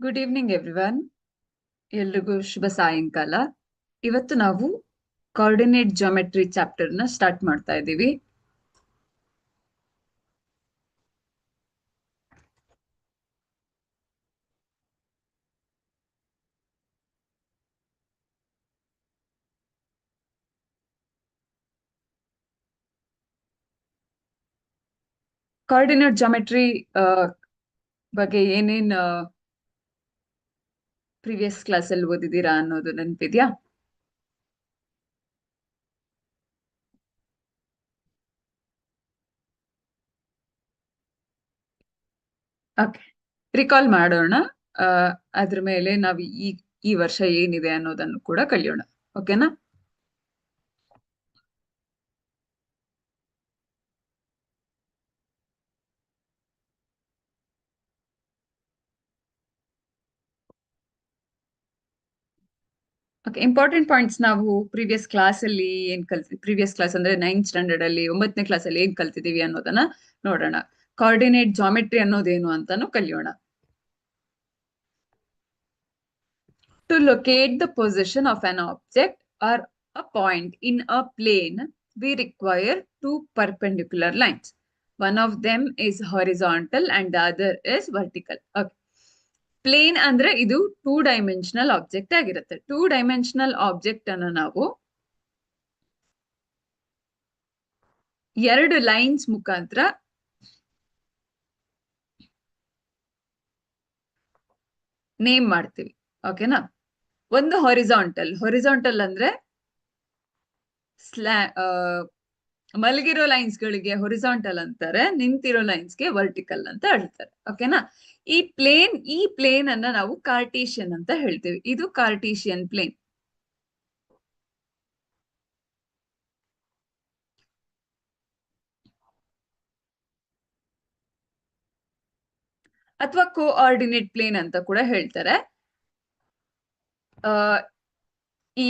Good evening everyone. ಎಲ್ರಿಗೂ ಶುಭ ಸಾಯಂಕಾಲ. ಇವತ್ತು ನಾವು ಕೋಆರ್ಡಿನೇಟ್ ಜಾಮೆಟ್ರಿ ಚಾಪ್ಟರ್ ನ ಸ್ಟಾರ್ಟ್ ಮಾಡ್ತಾ ಇದ್ದೀವಿ. ಕೋಆರ್ಡಿನೇಟ್ ಜಾಮೆಟ್ರಿ ಬಗ್ಗೆ ಏನೇನ್ ಪ್ರೀವಿಯಸ್ ಕ್ಲಾಸ್ ಅಲ್ಲಿ ಓದಿದೀರಾ ಅನ್ನೋದು ನೆನಪಿದ್ಯಾ? ಓಕೆ, ರಿಕಾಲ್ ಮಾಡೋಣ. ಅದ್ರ ಮೇಲೆ ನಾವು ಈ ವರ್ಷ ಏನಿದೆ ಅನ್ನೋದನ್ನು ಕೂಡ ಕಲಿಯೋಣ. ಓಕೆನಾ? ಓಕೆ, ಇಂಪಾರ್ಟೆಂಟ್ ಪಾಯಿಂಟ್ಸ್ ನಾವು ಪ್ರೀವಿಯಸ್ ಕ್ಲಾಸ್ ಅಲ್ಲಿ ಏನ್ ಕಲ್ತಿದ್ವಿ, ಪ್ರೀವಿಯಸ್ ಕ್ಲಾಸ್ ಅಂದ್ರೆ 9th ಸ್ಟ್ಯಾಂಡರ್ಡ್ ಅಲ್ಲಿ 9ನೇ ಕ್ಲಾಸ್ ಅಲ್ಲಿ ಏನ್ ಕಲ್ತಿದೀವಿ ಅನ್ನೋದನ್ನ ನೋಡೋಣ. ಕೋಆರ್ಡಿನೇಟ್ ಜಾಮೆಟ್ರಿ ಅನ್ನೋದೇನು ಅಂತಾನು ಕಲಿಯೋಣ. To locate the position of an object or a point in a plane, we require two perpendicular lines. One of them is horizontal and the other is vertical. Okay. Plane ಅಂದ್ರೆ ಇದು 2 dimensional object ಆಗಿರುತ್ತೆ. 2 dimensional object ಅನ್ನ ನಾವು 2 lines ಮುಖಾಂತರ name ಮಾಡ್ತೀವಿ. ಓಕೆನಾ? ಒಂದು horizontal ಅಂದ್ರೆ ಮಲಗಿರೋ ಲೈನ್ಸ್ ಗಳಿಗೆ ಹೊರಿಜಾಂಟಲ್ ಅಂತಾರೆ, ನಿಂತಿರೋ ಲೈನ್ಸ್ ಗೆ ವರ್ಟಿಕಲ್ ಅಂತ ಹೇಳ್ತಾರೆ. ಓಕೆನಾ? ಈ ಪ್ಲೇನ್ ಅನ್ನ ನಾವು ಕಾರ್ಟೀಷಿಯನ್ ಅಂತ ಹೇಳ್ತೀವಿ. ಇದು ಕಾರ್ಟೀಷಿಯನ್ ಪ್ಲೇನ್. ಅಥವಾ ಕೋಆರ್ಡಿನೇಟ್ ಪ್ಲೇನ್ ಅಂತ ಕೂಡ ಹೇಳ್ತಾರೆ. ಈ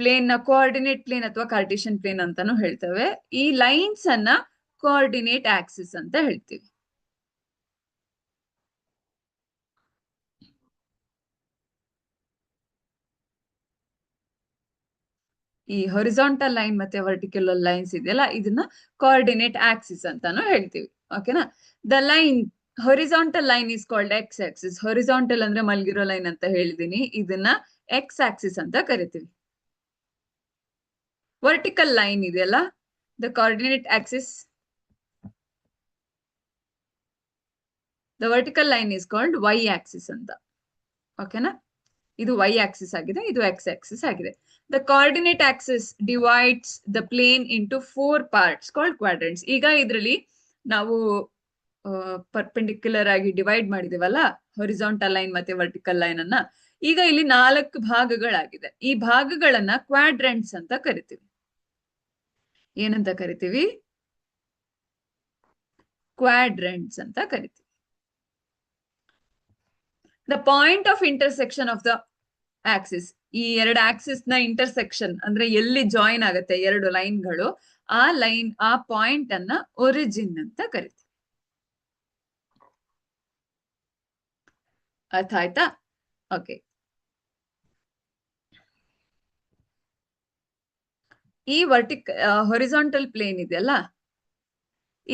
ಪ್ಲೇನ್ ನ ಕೋಆರ್ಡಿನೇಟ್ ಪ್ಲೇನ್ ಅಥವಾ ಕಾರ್ಟೀಷಿಯನ್ ಪ್ಲೇನ್ ಅಂತಾನು ಹೇಳ್ತೇವೆ. ಈ ಲೈನ್ಸ್ ಅನ್ನ ಕೋಆರ್ಡಿನೇಟ್ ಆಕ್ಸಿಸ್ ಅಂತ ಹೇಳ್ತೀವಿ. ಈ ಹೊರಿಜಾಂಟಲ್ ಲೈನ್ ಮತ್ತೆ ವರ್ಟಿಕಲ್ ಲೈನ್ಸ್ ಇದೆಯಲ್ಲ, ಇದನ್ನ ಕೋಆರ್ಡಿನೇಟ್ ಆಕ್ಸಿಸ್ ಅಂತಾನು ಹೇಳ್ತೀವಿ. ಓಕೆನಾ? The line horizontal line is called X Axis. Horizontal ಅಂದ್ರೆ ಮಲ್ಗಿರೋ ಲೈನ್ ಅಂತ ಹೇಳಿದೀನಿ, ಇದನ್ನ ಎಕ್ಸ್ ಆಕ್ಸಿಸ್ ಅಂತ ಕರಿತೀವಿ. ವರ್ಟಿಕಲ್ ಲೈನ್ ಇದೆಯಲ್ಲ, the coordinate axis, the vertical line is called Y axis ಅಂತ. ಓಕೆನಾ? ಇದು ವೈ ಆಕ್ಸಿಸ್ ಆಗಿದೆ, ಇದು ಎಕ್ಸ್ ಆಕ್ಸಿಸ್ ಆಗಿದೆ. The coordinate axis divides the plane into 4 parts called quadrants. ಈಗ ಇದರಲ್ಲಿ ನಾವು ಪರ್ಪೆಂಡಿಕ್ಯುಲರ್ ಆಗಿ ಡಿವೈಡ್ ಮಾಡಿದೀವಲ್ಲ ಹೊರಿಜಾಂಟಲ್ ಲೈನ್ ಮತ್ತೆ ವರ್ಟಿಕಲ್ ಲೈನ್ ಅನ್ನ, ಈಗ ಇಲ್ಲಿ 4 ಭಾಗಗಳಾಗಿದೆ. ಈ ಭಾಗಗಳನ್ನ ಕ್ವಾಡ್ರೆಂಟ್ಸ್ ಅಂತ ಕರಿತೀವಿ. ಏನಂತ ಕರಿತೀವಿ? ಕ್ವಾಡ್ರೆಂಟ್ಸ್ ಅಂತ ಕರಿತೀವಿ. The point of intersection of the Axis, ಈ 2 ಆಕ್ಸಿಸ್ ನ ಇಂಟರ್ಸೆಕ್ಷನ್ ಅಂದ್ರೆ ಎಲ್ಲಿ ಜಾಯಿನ್ ಆಗುತ್ತೆ 2 ಲೈನ್ಗಳು, ಆ ಪಾಯಿಂಟ್ ಅನ್ನ ಒರಿಜಿನ್ ಅಂತ ಕರಿತೀವಿ. ಅರ್ಥ ಆಯ್ತಾ? ಓಕೆ. ಈ ಹೊರಿಜಾಂಟಲ್ ಪ್ಲೇನ್ ಇದೆಯಲ್ಲ,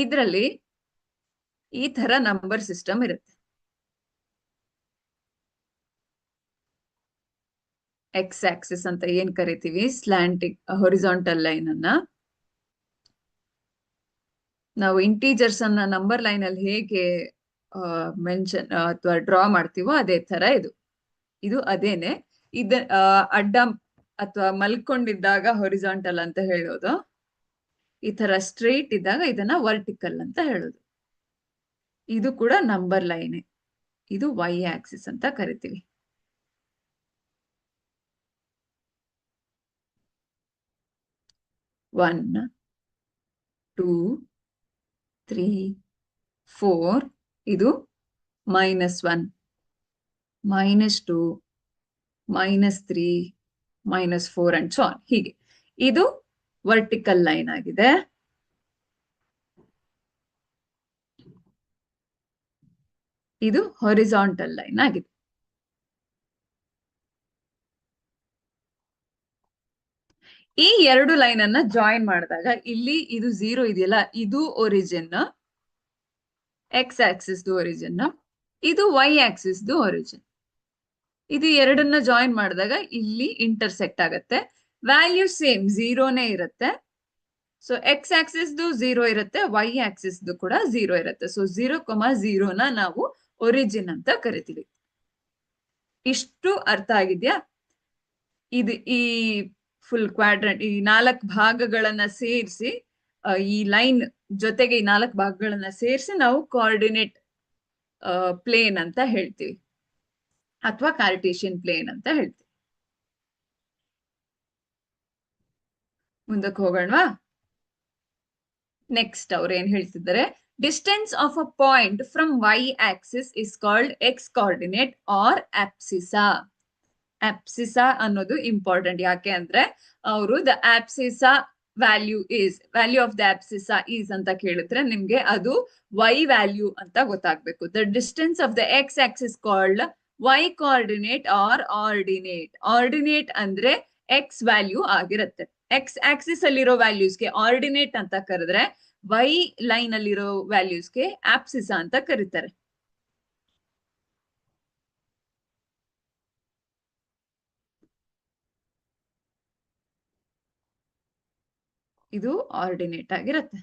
ಇದ್ರಲ್ಲಿ ಈ ತರ ನಂಬರ್ ಸಿಸ್ಟಮ್ ಇರುತ್ತೆ. ಎಕ್ಸ್ ಆಕ್ಸಿಸ್ ಅಂತ ಏನ್ ಕರಿತೀವಿ, ಸ್ಲಾಂಟಿಂಗ್ ಹೊರಿಜಾಂಟಲ್ ಲೈನ್ ಅನ್ನ ನಾವು ಇಂಟೀಜರ್ಸ್ ಅನ್ನ ನಂಬರ್ ಲೈನ್ ಅಲ್ಲಿ ಹೇಗೆ ಮೆನ್ಷನ್ ಅಥವಾ ಡ್ರಾ ಮಾಡ್ತೀವೋ ಅದೇ ತರ ಇದು ಅದೇನೆ. ಅಡ್ಡ ಅಥವಾ ಮಲ್ಕೊಂಡಿದ್ದಾಗ ಹೊರಿಜಾಂಟಲ್ ಅಂತ ಹೇಳೋದು, ಈ ತರ ಸ್ಟ್ರೈಟ್ ಇದ್ದಾಗ ಇದನ್ನ ವರ್ಟಿಕಲ್ ಅಂತ ಹೇಳೋದು. ಇದು ಕೂಡ ನಂಬರ್ ಲೈನ್, ಇದು ವೈ ಆಕ್ಸಿಸ್ ಅಂತ ಕರಿತೀವಿ. ಒನ್ 2 3 4, ಇದು -1 -2 -3 -4 ಅಂಡ್ ಸೊ ಆನ್. ಹೀಗೆ ಇದು ವರ್ಟಿಕಲ್ ಲೈನ್ ಆಗಿದೆ. ಇದು ಹೊರಿಜಾಂಟಲ್ ಲೈನ್ ಆಗಿದೆ. ಈ ಎರಡು ಲೈನ್ ಅನ್ನ ಜಾಯಿನ್ ಮಾಡಿದಾಗ ಇಲ್ಲಿ ಇದು 0 ಇದೆಯಲ್ಲ, ಇದು ಒರಿಜಿನ್, ಎಕ್ಸ್ ಆಕ್ಸಿಸ್ ಒರಿಜಿನ್, ಇದು ವೈ ಆಕ್ಸಿಸ್ ಒರಿಜಿನ್. ಇದು ಎರಡನ್ನ ಜಾಯಿನ್ ಮಾಡಿದಾಗ ಇಲ್ಲಿ ಇಂಟರ್ಸೆಕ್ಟ್ ಆಗತ್ತೆ. ವ್ಯಾಲ್ಯೂ ಸೇಮ್ 0ನೇ ಇರುತ್ತೆ. ಸೊ ಎಕ್ಸ್ ಆಕ್ಸಿಸ್ 0 ಇರುತ್ತೆ, ವೈ ಆಕ್ಸಿಸ್ ಕೂಡ 0 ಇರುತ್ತೆ. ಸೊ 0,0ನ ನಾವು ಒರಿಜಿನ್ ಅಂತ ಕರಿತೀವಿ. ಇಷ್ಟು ಅರ್ಥ ಆಗಿದ್ಯಾ? ಇದು ಈ ಫುಲ್ ಕ್ವಾಡ್ರಂಟ್, ಈ 4 ಭಾಗಗಳನ್ನ ಸೇರಿಸಿ, ಈ ಲೈನ್ ಜೊತೆಗೆ ಈ 4 ಭಾಗಗಳನ್ನ ಸೇರಿಸಿ ನಾವು ಕೋಆರ್ಡಿನೇಟ್ ಪ್ಲೇನ್ ಅಂತ ಹೇಳ್ತೀವಿ, ಅಥವಾ ಕಾರ್ಟೇಶಿಯನ್ ಪ್ಲೇನ್ ಅಂತ ಹೇಳ್ತೀವಿ. ಮುಂದಕ್ಕೆ ಹೋಗೋಣವಾ? ನೆಕ್ಸ್ಟ್ ಅವ್ರು ಏನ್ ಹೇಳ್ತಿದ್ದಾರೆ, distance of a point from y axis is called x coordinate or abscissa. Abscissa ಅನ್ನೋದು ಇಂಪಾರ್ಟೆಂಟ್. ಯಾಕೆ ಅಂದ್ರೆ ಅವರು the abscissa value of the abscissa is ಅಂತ ಕೇಳಿದ್ರೆ ನಿಮ್ಗೆ ಅದು ವೈ ವ್ಯಾಲ್ಯೂ ಅಂತ ಗೊತ್ತಾಗ್ಬೇಕು. The distance of the x axis called y coordinate or ordinate. Ordinate ಅಂದ್ರೆ ಎಕ್ಸ್ ವ್ಯಾಲ್ಯೂ ಆಗಿರುತ್ತೆ. ಎಕ್ಸ್ ಆಕ್ಸಿಸ್ ಅಲ್ಲಿರೋ ವ್ಯಾಲ್ಯೂಸ್ಗೆ ಆರ್ಡಿನೇಟ್ ಅಂತ ಕರೆದ್ರೆ, ವೈ ಲೈನ್ ಅಲ್ಲಿರೋ ವ್ಯಾಲ್ಯೂಸ್ಗೆ ಆಪ್ಸಿಸಾ ಅಂತ ಕರೀತಾರೆ. ಇದು ಆರ್ಡಿನೇಟ್ ಆಗಿರುತ್ತೆ.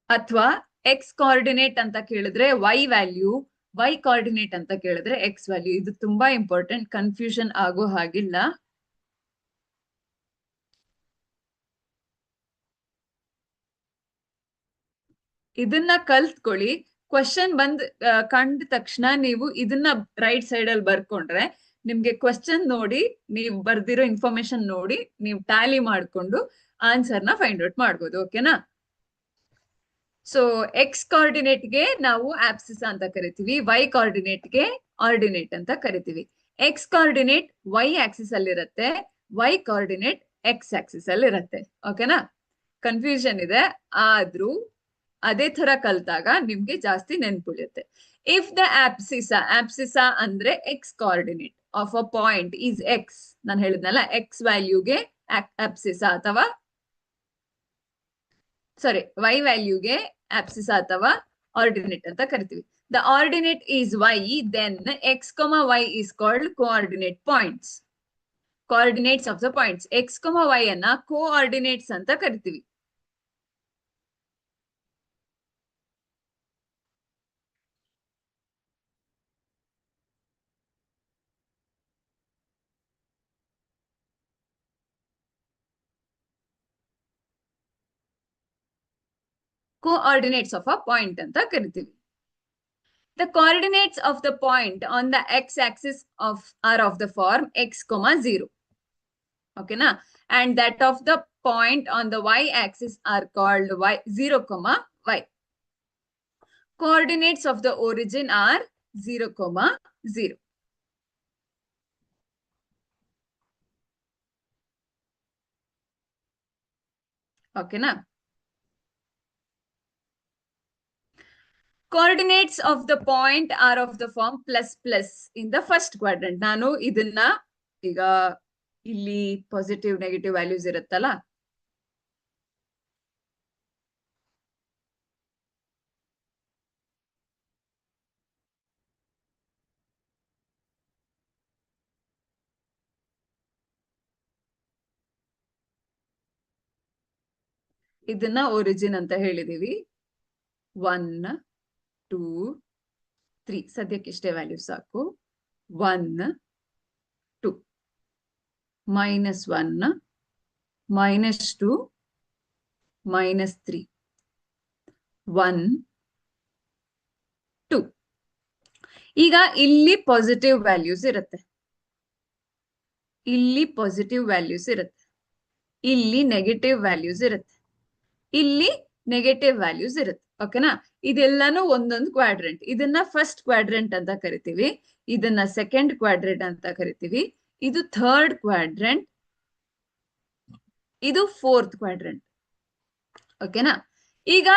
ಅಥವಾ ಎಕ್ಸ್ ಕೋಆರ್ಡಿನೇಟ್ ಅಂತ ಕೇಳಿದ್ರೆ ವೈ ವ್ಯಾಲ್ಯೂ, ವೈ ಕೋಆರ್ಡಿನೇಟ್ ಅಂತ ಕೇಳಿದ್ರೆ ಎಕ್ಸ್ ವ್ಯಾಲ್ಯೂ. ಇದು ತುಂಬಾ ಇಂಪಾರ್ಟೆಂಟ್, ಕನ್ಫ್ಯೂಷನ್ ಆಗೋ ಹಾಗಿಲ್ಲ. ಇದನ್ನ ಕಲ್ತ್ಕೊಳ್ಳಿ. ಕ್ವಶನ್ ಕಂಡ ತಕ್ಷಣ ನೀವು ಇದನ್ನ ರೈಟ್ ಸೈಡ್ ಅಲ್ಲಿ ಬರ್ಕೊಂಡ್ರೆ ನಿಮ್ಗೆ ಕ್ವಶನ್ ನೋಡಿ, ನೀವು ಬರ್ದಿರೋ ಇನ್ಫಾರ್ಮೇಶನ್ ನೋಡಿ ನೀವು ಟ್ಯಾಲಿ ಮಾಡ್ಕೊಂಡು ಆನ್ಸರ್ನ ಫೈಂಡ್ ಔಟ್ ಮಾಡ್ಬೋದು. ಓಕೆನಾ? ಸೊ ಎಕ್ಸ್ ಕೋಆರ್ಡಿನೇಟ್ಗೆ ನಾವು ಆಪ್ಸಿಸಾ ಅಂತ ಕರಿತೀವಿ, ವೈ ಕೋಆರ್ಡಿನೇಟ್ಗೆ ಆರ್ಡಿನೇಟ್ ಅಂತ ಕರಿತೀವಿ. ಎಕ್ಸ್ ಕೋಆರ್ಡಿನೇಟ್ ವೈ ಆಕ್ಸಿಸ್ ಅಲ್ಲಿ ಇರುತ್ತೆ, ವೈ ಕೋಆರ್ಡಿನೇಟ್ ಎಕ್ಸ್ ಆಕ್ಸಿಸ್ ಅಲ್ಲಿ ಇರುತ್ತೆ. ಓಕೆನಾ? ಕನ್ಫ್ಯೂಷನ್ ಇದೆ, ಆದ್ರೂ ಅದೇ ತರ ಕಲ್ತಾಗ ನಿಮ್ಗೆ ಜಾಸ್ತಿ ನೆನ್ಪುಳಿಯುತ್ತೆ. ಇಫ್ ದ ಆಪ್ಸಿಸಾ ಅಂದ್ರೆ X coordinate of a point is X, ನಾನು ಹೇಳಿದ್ನಲ್ಲ ಎಕ್ಸ್ ವ್ಯಾಲ್ಯೂಗೆ ಆಪ್ಸಿಸಾ ಅಥವಾ ವೈ ವ್ಯಾಲ್ಯೂಗೆ ಆಪ್ಸಿಸಾ ಅಥವಾ ಆರ್ಡಿನೇಟ್ ಅಂತ ಕರಿತೀವಿ. The ordinate is y, then x y is called coordinate points. Coordinates of the points. X y ಅನ್ನ ಕೋಆರ್ಡಿನೇಟ್ಸ್ ಅಂತ ಕರಿತೀವಿ. ಕೋಆರ್ಡಿನೇಟ್ಸ್ ಆಫ್ ಅ ಪಾಯಿಂಟ್ ಅಂತ ಕರಿತೀವಿ. The coordinates of the point on the x-axis are of the form x, 0. Okay, na? And that of the point on the y-axis are called 0, y. Coordinates of the origin are 0, 0. Okay, na? Coordinates of the point are of the form ++ in the first quadrant. ನಾನು ಇದನ್ನ ಈಗ ಇಲ್ಲಿ positive negative values ಇರುತ್ತಲ್ಲ, ಇದನ್ನ origin ಅಂತ ಹೇಳಿದೀವಿ. 1, 2, 3 ಸದ್ಯಕ್ಕೆ ಇಷ್ಟೇ value ಸಾಕು. 1, 2, -1, -2, -3, 1, 2. ಈಗ ಇಲ್ಲಿ ಪಾಸಿಟಿವ್ ವ್ಯಾಲ್ಯೂಸ್ ಇರುತ್ತೆ, ಇಲ್ಲಿ ಪಾಸಿಟಿವ್ ವ್ಯಾಲ್ಯೂಸ್ ಇರುತ್ತೆ, ಇಲ್ಲಿ ನೆಗೆಟಿವ್ ವ್ಯಾಲ್ಯೂಸ್ ಇರುತ್ತೆ, ಇಲ್ಲಿ ನೆಗೆಟಿವ್ ವ್ಯಾಲ್ಯೂಸ್ ಇರುತ್ತೆ. ಓಕೆನಾ? ಇದೆಲ್ಲಾನು ಒಂದೊಂದು ಕ್ವಾಡ್ರೆಂಟ್. ಇದನ್ನ ಫಸ್ಟ್ ಕ್ವಾಡ್ರೆಂಟ್ ಅಂತ ಕರಿತೀವಿ, ಇದನ್ನ ಸೆಕೆಂಡ್ ಕ್ವಾಡ್ರೆಂಟ್ ಅಂತ ಕರಿತೀವಿ, ಇದು ಥರ್ಡ್ ಕ್ವಾಡ್ರೆಂಟ್, ಇದು ಫೋರ್ತ್ ಕ್ವಾಡ್ರೆಂಟ್. ಓಕೆನಾ? ಈಗ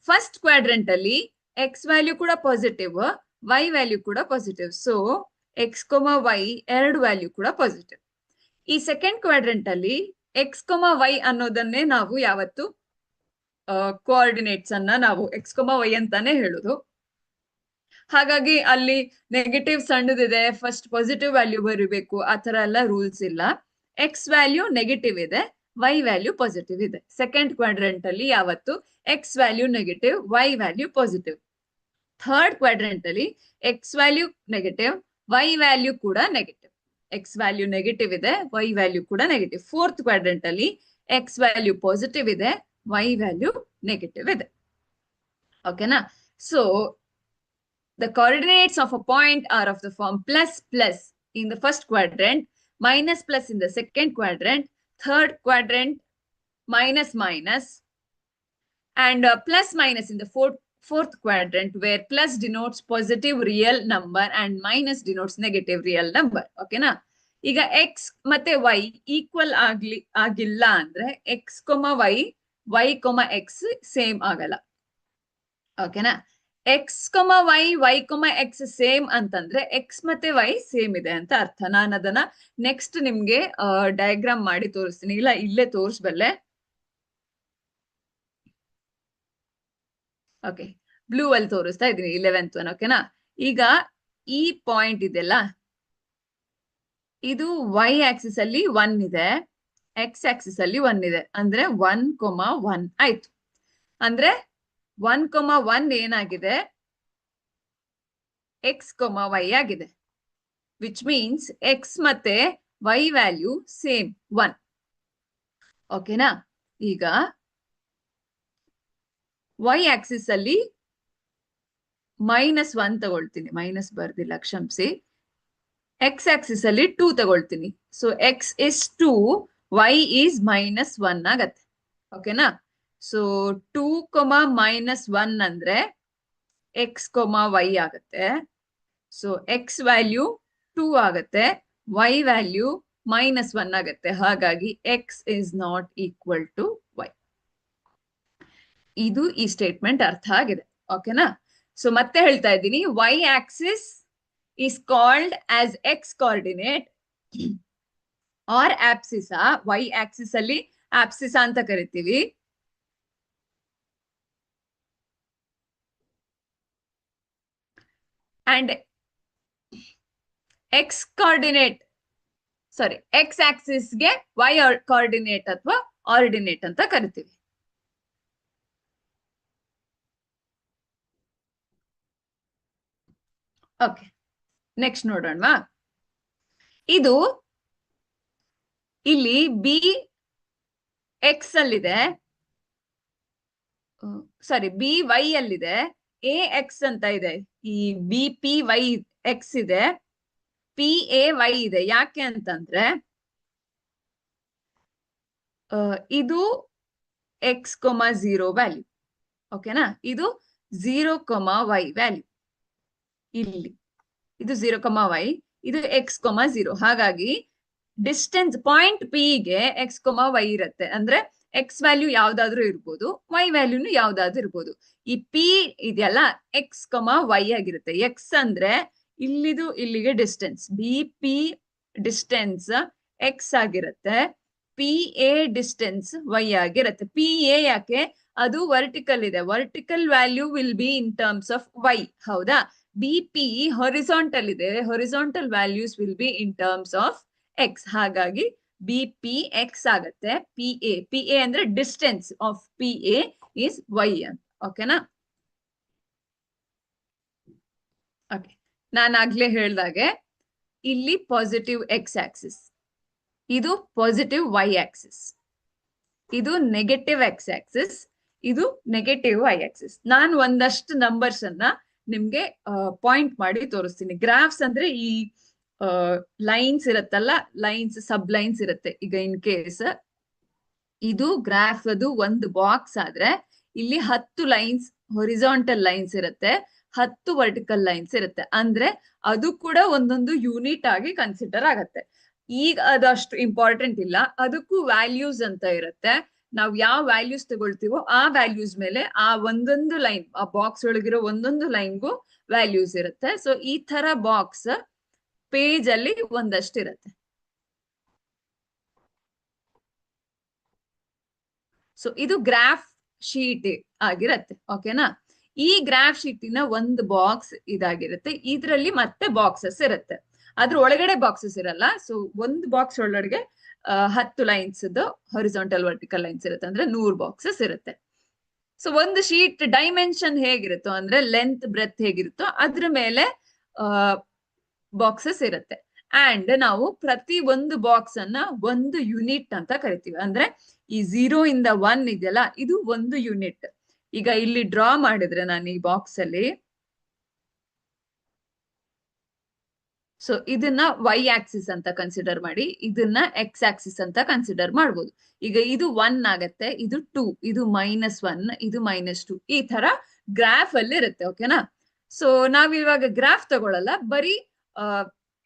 ಫಸ್ಟ್ ಕ್ವಾಡ್ರೆಂಟ್ ಅಲ್ಲಿ ಎಕ್ಸ್ ವ್ಯಾಲ್ಯೂ ಕೂಡ ಪಾಸಿಟಿವ್, ವೈ ವ್ಯಾಲ್ಯೂ ಕೂಡ ಪಾಸಿಟಿವ್. ಸೊ ಎಕ್ಸ್ ವೈ ಎರಡು ವ್ಯಾಲ್ಯೂ ಕೂಡ ಪಾಸಿಟಿವ್. ಈ ಸೆಕೆಂಡ್ ಕ್ವಾಡ್ರೆಂಟ್ ಅಲ್ಲಿ ಎಕ್ಸ್ ವೈ ಅನ್ನೋದನ್ನೇ ನಾವು ಯಾವತ್ತು ಕೋಆರ್ಡಿನೇಟ್ಸ್ ಅನ್ನ ನಾವು ಎಕ್ಸ್ ವೈ ಅಂತಾನೆ ಹೇಳುದು. ಹಾಗಾಗಿ ಅಲ್ಲಿ ನೆಗೆಟಿವ್ ಸಣ್ಣದಿದೆ, ಫಸ್ಟ್ ಪಾಸಿಟಿವ್ ವ್ಯಾಲ್ಯೂ ಬರಬೇಕು, ಆ ತರ ಎಲ್ಲ ರೂಲ್ಸ್ ಇಲ್ಲ. ಎಕ್ಸ್ ವ್ಯಾಲ್ಯೂ ನೆಗೆಟಿವ್ ಇದೆ, ವೈ ವ್ಯಾಲ್ಯೂ ಪಾಸಿಟಿವ್ ಇದೆ. ಸೆಕೆಂಡ್ ಕ್ವಾಡ್ರೆಂಟ್ ಅಲ್ಲಿ ಯಾವತ್ತು x value negative, y value positive. Third quadrant ಅಲ್ಲಿ x value negative, y value ಕೂಡ ನೆಗೆಟಿವ್. ಎಕ್ಸ್ ವ್ಯಾಲ್ಯೂ ನೆಗೆಟಿವ್ ಇದೆ, ವೈ ವ್ಯಾಲ್ಯೂ ಕೂಡ ನೆಗೆಟಿವ್. ಫೋರ್ತ್ ಕ್ವಾಡ್ರೆಂಟ್ ಅಲ್ಲಿ ಎಕ್ಸ್ ವ್ಯಾಲ್ಯೂ ಪಾಸಿಟಿವ್ ಇದೆ, ವೈ ವ್ಯಾಲ್ಯೂ ನೆಗೆಟಿವ್ ಇದೆ. ಓಕೆನಾ? So the coordinates of a point are of the form plus plus in the first quadrant, minus plus in the second quadrant, third quadrant minus minus, and plus minus in the fourth quadrant, where plus denotes positive real number and minus denotes negative real number. Okay na? ಈಗ x ಮತ್ತೆ y equal ಆಗಿಲ್ಲ ಅಂದ್ರೆ x, y, y, x same ಆಗಲ್ಲ. ಓಕೆನಾ? x, y, y, x same ಅಂತಂದ್ರೆ x ಮತ್ತೆ y same ಇದೆ ಅಂತ ಅರ್ಥ. ನಾನು ಅದನ್ನ ನೆಕ್ಸ್ಟ್ ನಿಮ್ಗೆ ಡಯಾಗ್ರಾಮ್ ಮಾಡಿ ತೋರಿಸ್ತೀನಿ. ಇಲ್ಲ ಇಲ್ಲೇ ತೋರಿಸ್ಬಲ್ಲೆ. ಓಕೆ, ಬ್ಲೂ ಅಲ್ಲಿ ತೋರಿಸ್ತಾ ಇದೀನಿ 11th ಒನ್. ಓಕೆನಾ? ಈಗ ಈ ಪಾಯಿಂಟ್ ಇದೆಲ್ಲ, ಇದು y ಆಕ್ಸಿಸ್ ಅಲ್ಲಿ 1 ಇದೆ, x ಆಕ್ಸಿಸ್ ಅಲ್ಲಿ 1 ಇದೆ, ಅಂದ್ರೆ 1, 1 ಆಯ್ತು. ಅಂದ್ರೆ 1, 1 ಏನಾಗಿದೆ, x, y ಆಗಿದೆ. ವಿಚ್ ಮೀನ್ಸ್ x ಮತ್ತೆ y ವ್ಯಾಲ್ಯೂ ಸೇಮ್ 1. ಓಕೆನಾ? ಈಗ y ಆಕ್ಸಿಸ್ ಅಲ್ಲಿ -1 ತಗೊಳ್ತೀನಿ, ಮೈನಸ್ ಬರ್ದಿಲ್ಲ ಕ್ಷಮಿಸಿ. x ಆಕ್ಸಿಸ್ ಅಲ್ಲಿ 2 ತಗೊಳ್ತೀನಿ. So x is 2, y is -1 ಆಗತ್ತೆ. ಓಕೆನಾ? ಸೊ 2, -1 ಅಂದ್ರೆ x, y ಆಗತ್ತೆ. ಸೊ x ವ್ಯಾಲ್ಯೂ 2 ಆಗತ್ತೆ, y ವ್ಯಾಲ್ಯೂ -1 ಆಗತ್ತೆ. ಹಾಗಾಗಿ x is not equal to y. ಇದು ಈ ಸ್ಟೇಟ್ಮೆಂಟ್ ಅರ್ಥ ಆಗಿದೆ. ಓಕೆನಾ? ಸೊ ಮತ್ತೆ ಹೇಳ್ತಾ ಇದ್ದೀನಿ, y axis is called as x coordinate or abscissa. y axis ಅಲ್ಲಿ abscissa ಅಂತ ಕರಿತೀವಿ. And x coordinate, sorry x axis ಗೆ y ಕೋಆರ್ಡಿನೇಟ್ ಅಥವಾ ಆರ್ಡಿನೇಟ್ ಅಂತ ಕರಿತೀವಿ. ಓಕೆ, ನೆಕ್ಸ್ಟ್ ನೋಡೋಣವಾ. ಇದು ಇಲ್ಲಿ ಬಿ ಎಕ್ಸ್ ಅಲ್ಲಿದೆ, ಸಾರಿ ಬಿ ವೈ ಅಲ್ಲಿದೆ, ಎ ಎಕ್ಸ್ ಅಂತ ಇದೆ. ಈ ಬಿ ಪಿ ವೈ ಎಕ್ಸ್ ಇದೆ, ಪಿ ಎ ವೈ ಇದೆ. ಯಾಕೆ ಅಂತಂದ್ರೆ ಇದು ಎಕ್ಸ್, 0 ವ್ಯಾಲ್ಯೂ. ಓಕೆನಾ? ಇದು 0, y ವ್ಯಾಲ್ಯೂ. ಇಲ್ಲಿ ಇದು 0, y, ಇದು x, 0. ಹಾಗಾಗಿ ಡಿಸ್ಟೆನ್ಸ್ ಪಾಯಿಂಟ್ ಪಿ ಗೆ x, y ಇರುತ್ತೆ. ಅಂದ್ರೆ x ವ್ಯಾಲ್ಯೂ ಯಾವ್ದಾದ್ರು ಇರ್ಬೋದು, y ವ್ಯಾಲ್ಯೂನು ಯಾವ್ದಾದ್ರು ಇರ್ಬೋದು. ಈ ಪಿ ಇದೆಯಲ್ಲ x, y ಆಗಿರುತ್ತೆ. x ಅಂದ್ರೆ ಇಲ್ಲಿದು ಇಲ್ಲಿಗೆ distance, B P distance x ಆಗಿರುತ್ತೆ, ಪಿ ಎ ಡಿಸ್ಟೆನ್ಸ್ y ಆಗಿರುತ್ತೆ. ಪಿ ಎ ಯಾಕೆ? ಅದು ವರ್ಟಿಕಲ್ ಇದೆ, vertical value will be in terms of y. ಹೌದಾ? ಬಿ ಪಿ ಹೊರಿಸಾಂಟಲ್ ಇದೆ, horizontal values will be in terms of x. ಹಾಗಾಗಿ B P X ಆಗತ್ತೆ. P A ಅಂದ್ರೆ distance of P A is y ಅಂತ. ಓಕೆನಾ? Okay, ನಾನು ಆಗ್ಲೇ ಹೇಳ್ದಾಗೆ ಇಲ್ಲಿ ಪಾಸಿಟಿವ್ x ಆಕ್ಸಿಸ್, ಇದು ಪಾಸಿಟಿವ್ y ಆಕ್ಸಿಸ್, ಇದು ನೆಗೆಟಿವ್ x ಆಕ್ಸಿಸ್, ಇದು ನೆಗೆಟಿವ್ y ಆಕ್ಸಿಸ್. ನಾನು ಒಂದಷ್ಟು ನಂಬರ್ಸ್ ಅನ್ನ ನಿಮ್ಗೆ ಪಾಯಿಂಟ್ ಮಾಡಿ ತೋರಿಸ್ತೀನಿ. ಗ್ರಾಫ್ಸ್ ಅಂದ್ರೆ ಈ ಲೈನ್ಸ್ ಇರತ್ತಲ್ಲ, ಲೈನ್ಸ್, ಸಬ್ ಲೈನ್ಸ್ ಇರುತ್ತೆ. ಈಗ ಇನ್ ಕೇಸ್ ಇದು ಗ್ರಾಫ್ ಅದು ಒಂದು ಬಾಕ್ಸ್ ಆದ್ರೆ ಇಲ್ಲಿ 10 ಲೈನ್ಸ್ ಹೊರಿಸಾಂಟಲ್ ಲೈನ್ಸ್ ಇರುತ್ತೆ, 10 ವರ್ಟಿಕಲ್ ಲೈನ್ಸ್ ಇರುತ್ತೆ. ಅಂದ್ರೆ ಅದು ಕೂಡ ಒಂದೊಂದು ಯೂನಿಟ್ ಆಗಿ ಕನ್ಸಿಡರ್ ಆಗತ್ತೆ. ಈಗ ಅದಷ್ಟು ಇಂಪಾರ್ಟೆಂಟ್ ಇಲ್ಲ, ಅದಕ್ಕೂ ವ್ಯಾಲ್ಯೂಸ್ ಅಂತ ಇರುತ್ತೆ. ನಾವು ಯಾವ ವ್ಯಾಲ್ಯೂಸ್ ತಗೊಳ್ತೀವೋ ಆ ವ್ಯಾಲ್ಯೂಸ್ ಮೇಲೆ ಆ ಒಂದೊಂದು ಲೈನ್, ಆ ಬಾಕ್ಸ್ ಒಳಗಿರೋ ಒಂದೊಂದು ಲೈನ್ಗೂ ವ್ಯಾಲ್ಯೂಸ್ ಇರುತ್ತೆ. ಸೊ ಈ ತರ ಬಾಕ್ಸ್ ಪೇಜ್ ಅಲ್ಲಿ ಒಂದಷ್ಟಿರತ್ತೆ. ಸೊ ಇದು ಗ್ರಾಫ್ ಶೀಟ್ ಆಗಿರತ್ತೆ. ಓಕೆನಾ? ಈ ಗ್ರಾಫ್ ಶೀಟಿನ ಒಂದು ಬಾಕ್ಸ್ ಇದಾಗಿರುತ್ತೆ. ಇದರಲ್ಲಿ ಮತ್ತೆ ಬಾಕ್ಸಸ್ ಇರುತ್ತೆ. ಅದ್ರ ಒಳಗಡೆ ಬಾಕ್ಸಸ್ ಇರಲ್ಲ. ಸೊ ಒಂದು ಬಾಕ್ಸ್ ಒಳಗಡೆ 10 ಲೈನ್ಸ್ ಹಾರಿಜಾಂಟಲ್ ವರ್ಟಿಕಲ್ ಲೈನ್ಸ್ ಇರುತ್ತೆ. ಅಂದ್ರೆ 100 ಬಾಕ್ಸಸ್ ಇರುತ್ತೆ. ಸೊ ಒಂದು ಶೀಟ್ ಡೈಮೆನ್ಷನ್ ಹೇಗಿರುತ್ತೋ ಅಂದ್ರೆ ಲೆಂತ್ ಬ್ರೆತ್ ಹೇಗಿರುತ್ತೋ ಅದ್ರ ಮೇಲೆ ಬಾಕ್ಸಸ್ ಇರುತ್ತೆ. ಅಂಡ್ ನಾವು ಪ್ರತಿ ಒಂದು ಬಾಕ್ಸ್ ಅನ್ನ ಒಂದು ಯೂನಿಟ್ ಅಂತ ಕರಿತೀವಿ. ಅಂದ್ರೆ ಈ 0 ಇಂದ 1 ಇದೆಯಲ್ಲ, ಇದು ಒಂದು ಯೂನಿಟ್. ಈಗ ಇಲ್ಲಿ ಡ್ರಾ ಮಾಡಿದ್ರೆ ನಾನು ಈ ಬಾಕ್ಸ್ ಅಲ್ಲಿ, ಸೊ ಇದನ್ನ ವೈ ಆಕ್ಸಿಸ್ ಅಂತ ಕನ್ಸಿಡರ್ ಮಾಡಿ, ಇದನ್ನ ಎಕ್ಸ್ ಆಕ್ಸಿಸ್ ಅಂತ ಕನ್ಸಿಡರ್ ಮಾಡ್ಬೋದು. ಈಗ ಇದು 1 ಆಗತ್ತೆ, ಇದು 2, ಇದು -1, ಇದು -2, ಈ ತರ ಗ್ರಾಫ್ ಅಲ್ಲಿ ಇರುತ್ತೆ. ಓಕೆನಾ? ಸೊ ನಾವ್ ಇವಾಗ ಗ್ರಾಫ್ ತಗೊಳಲ್ಲ, ಬರೀ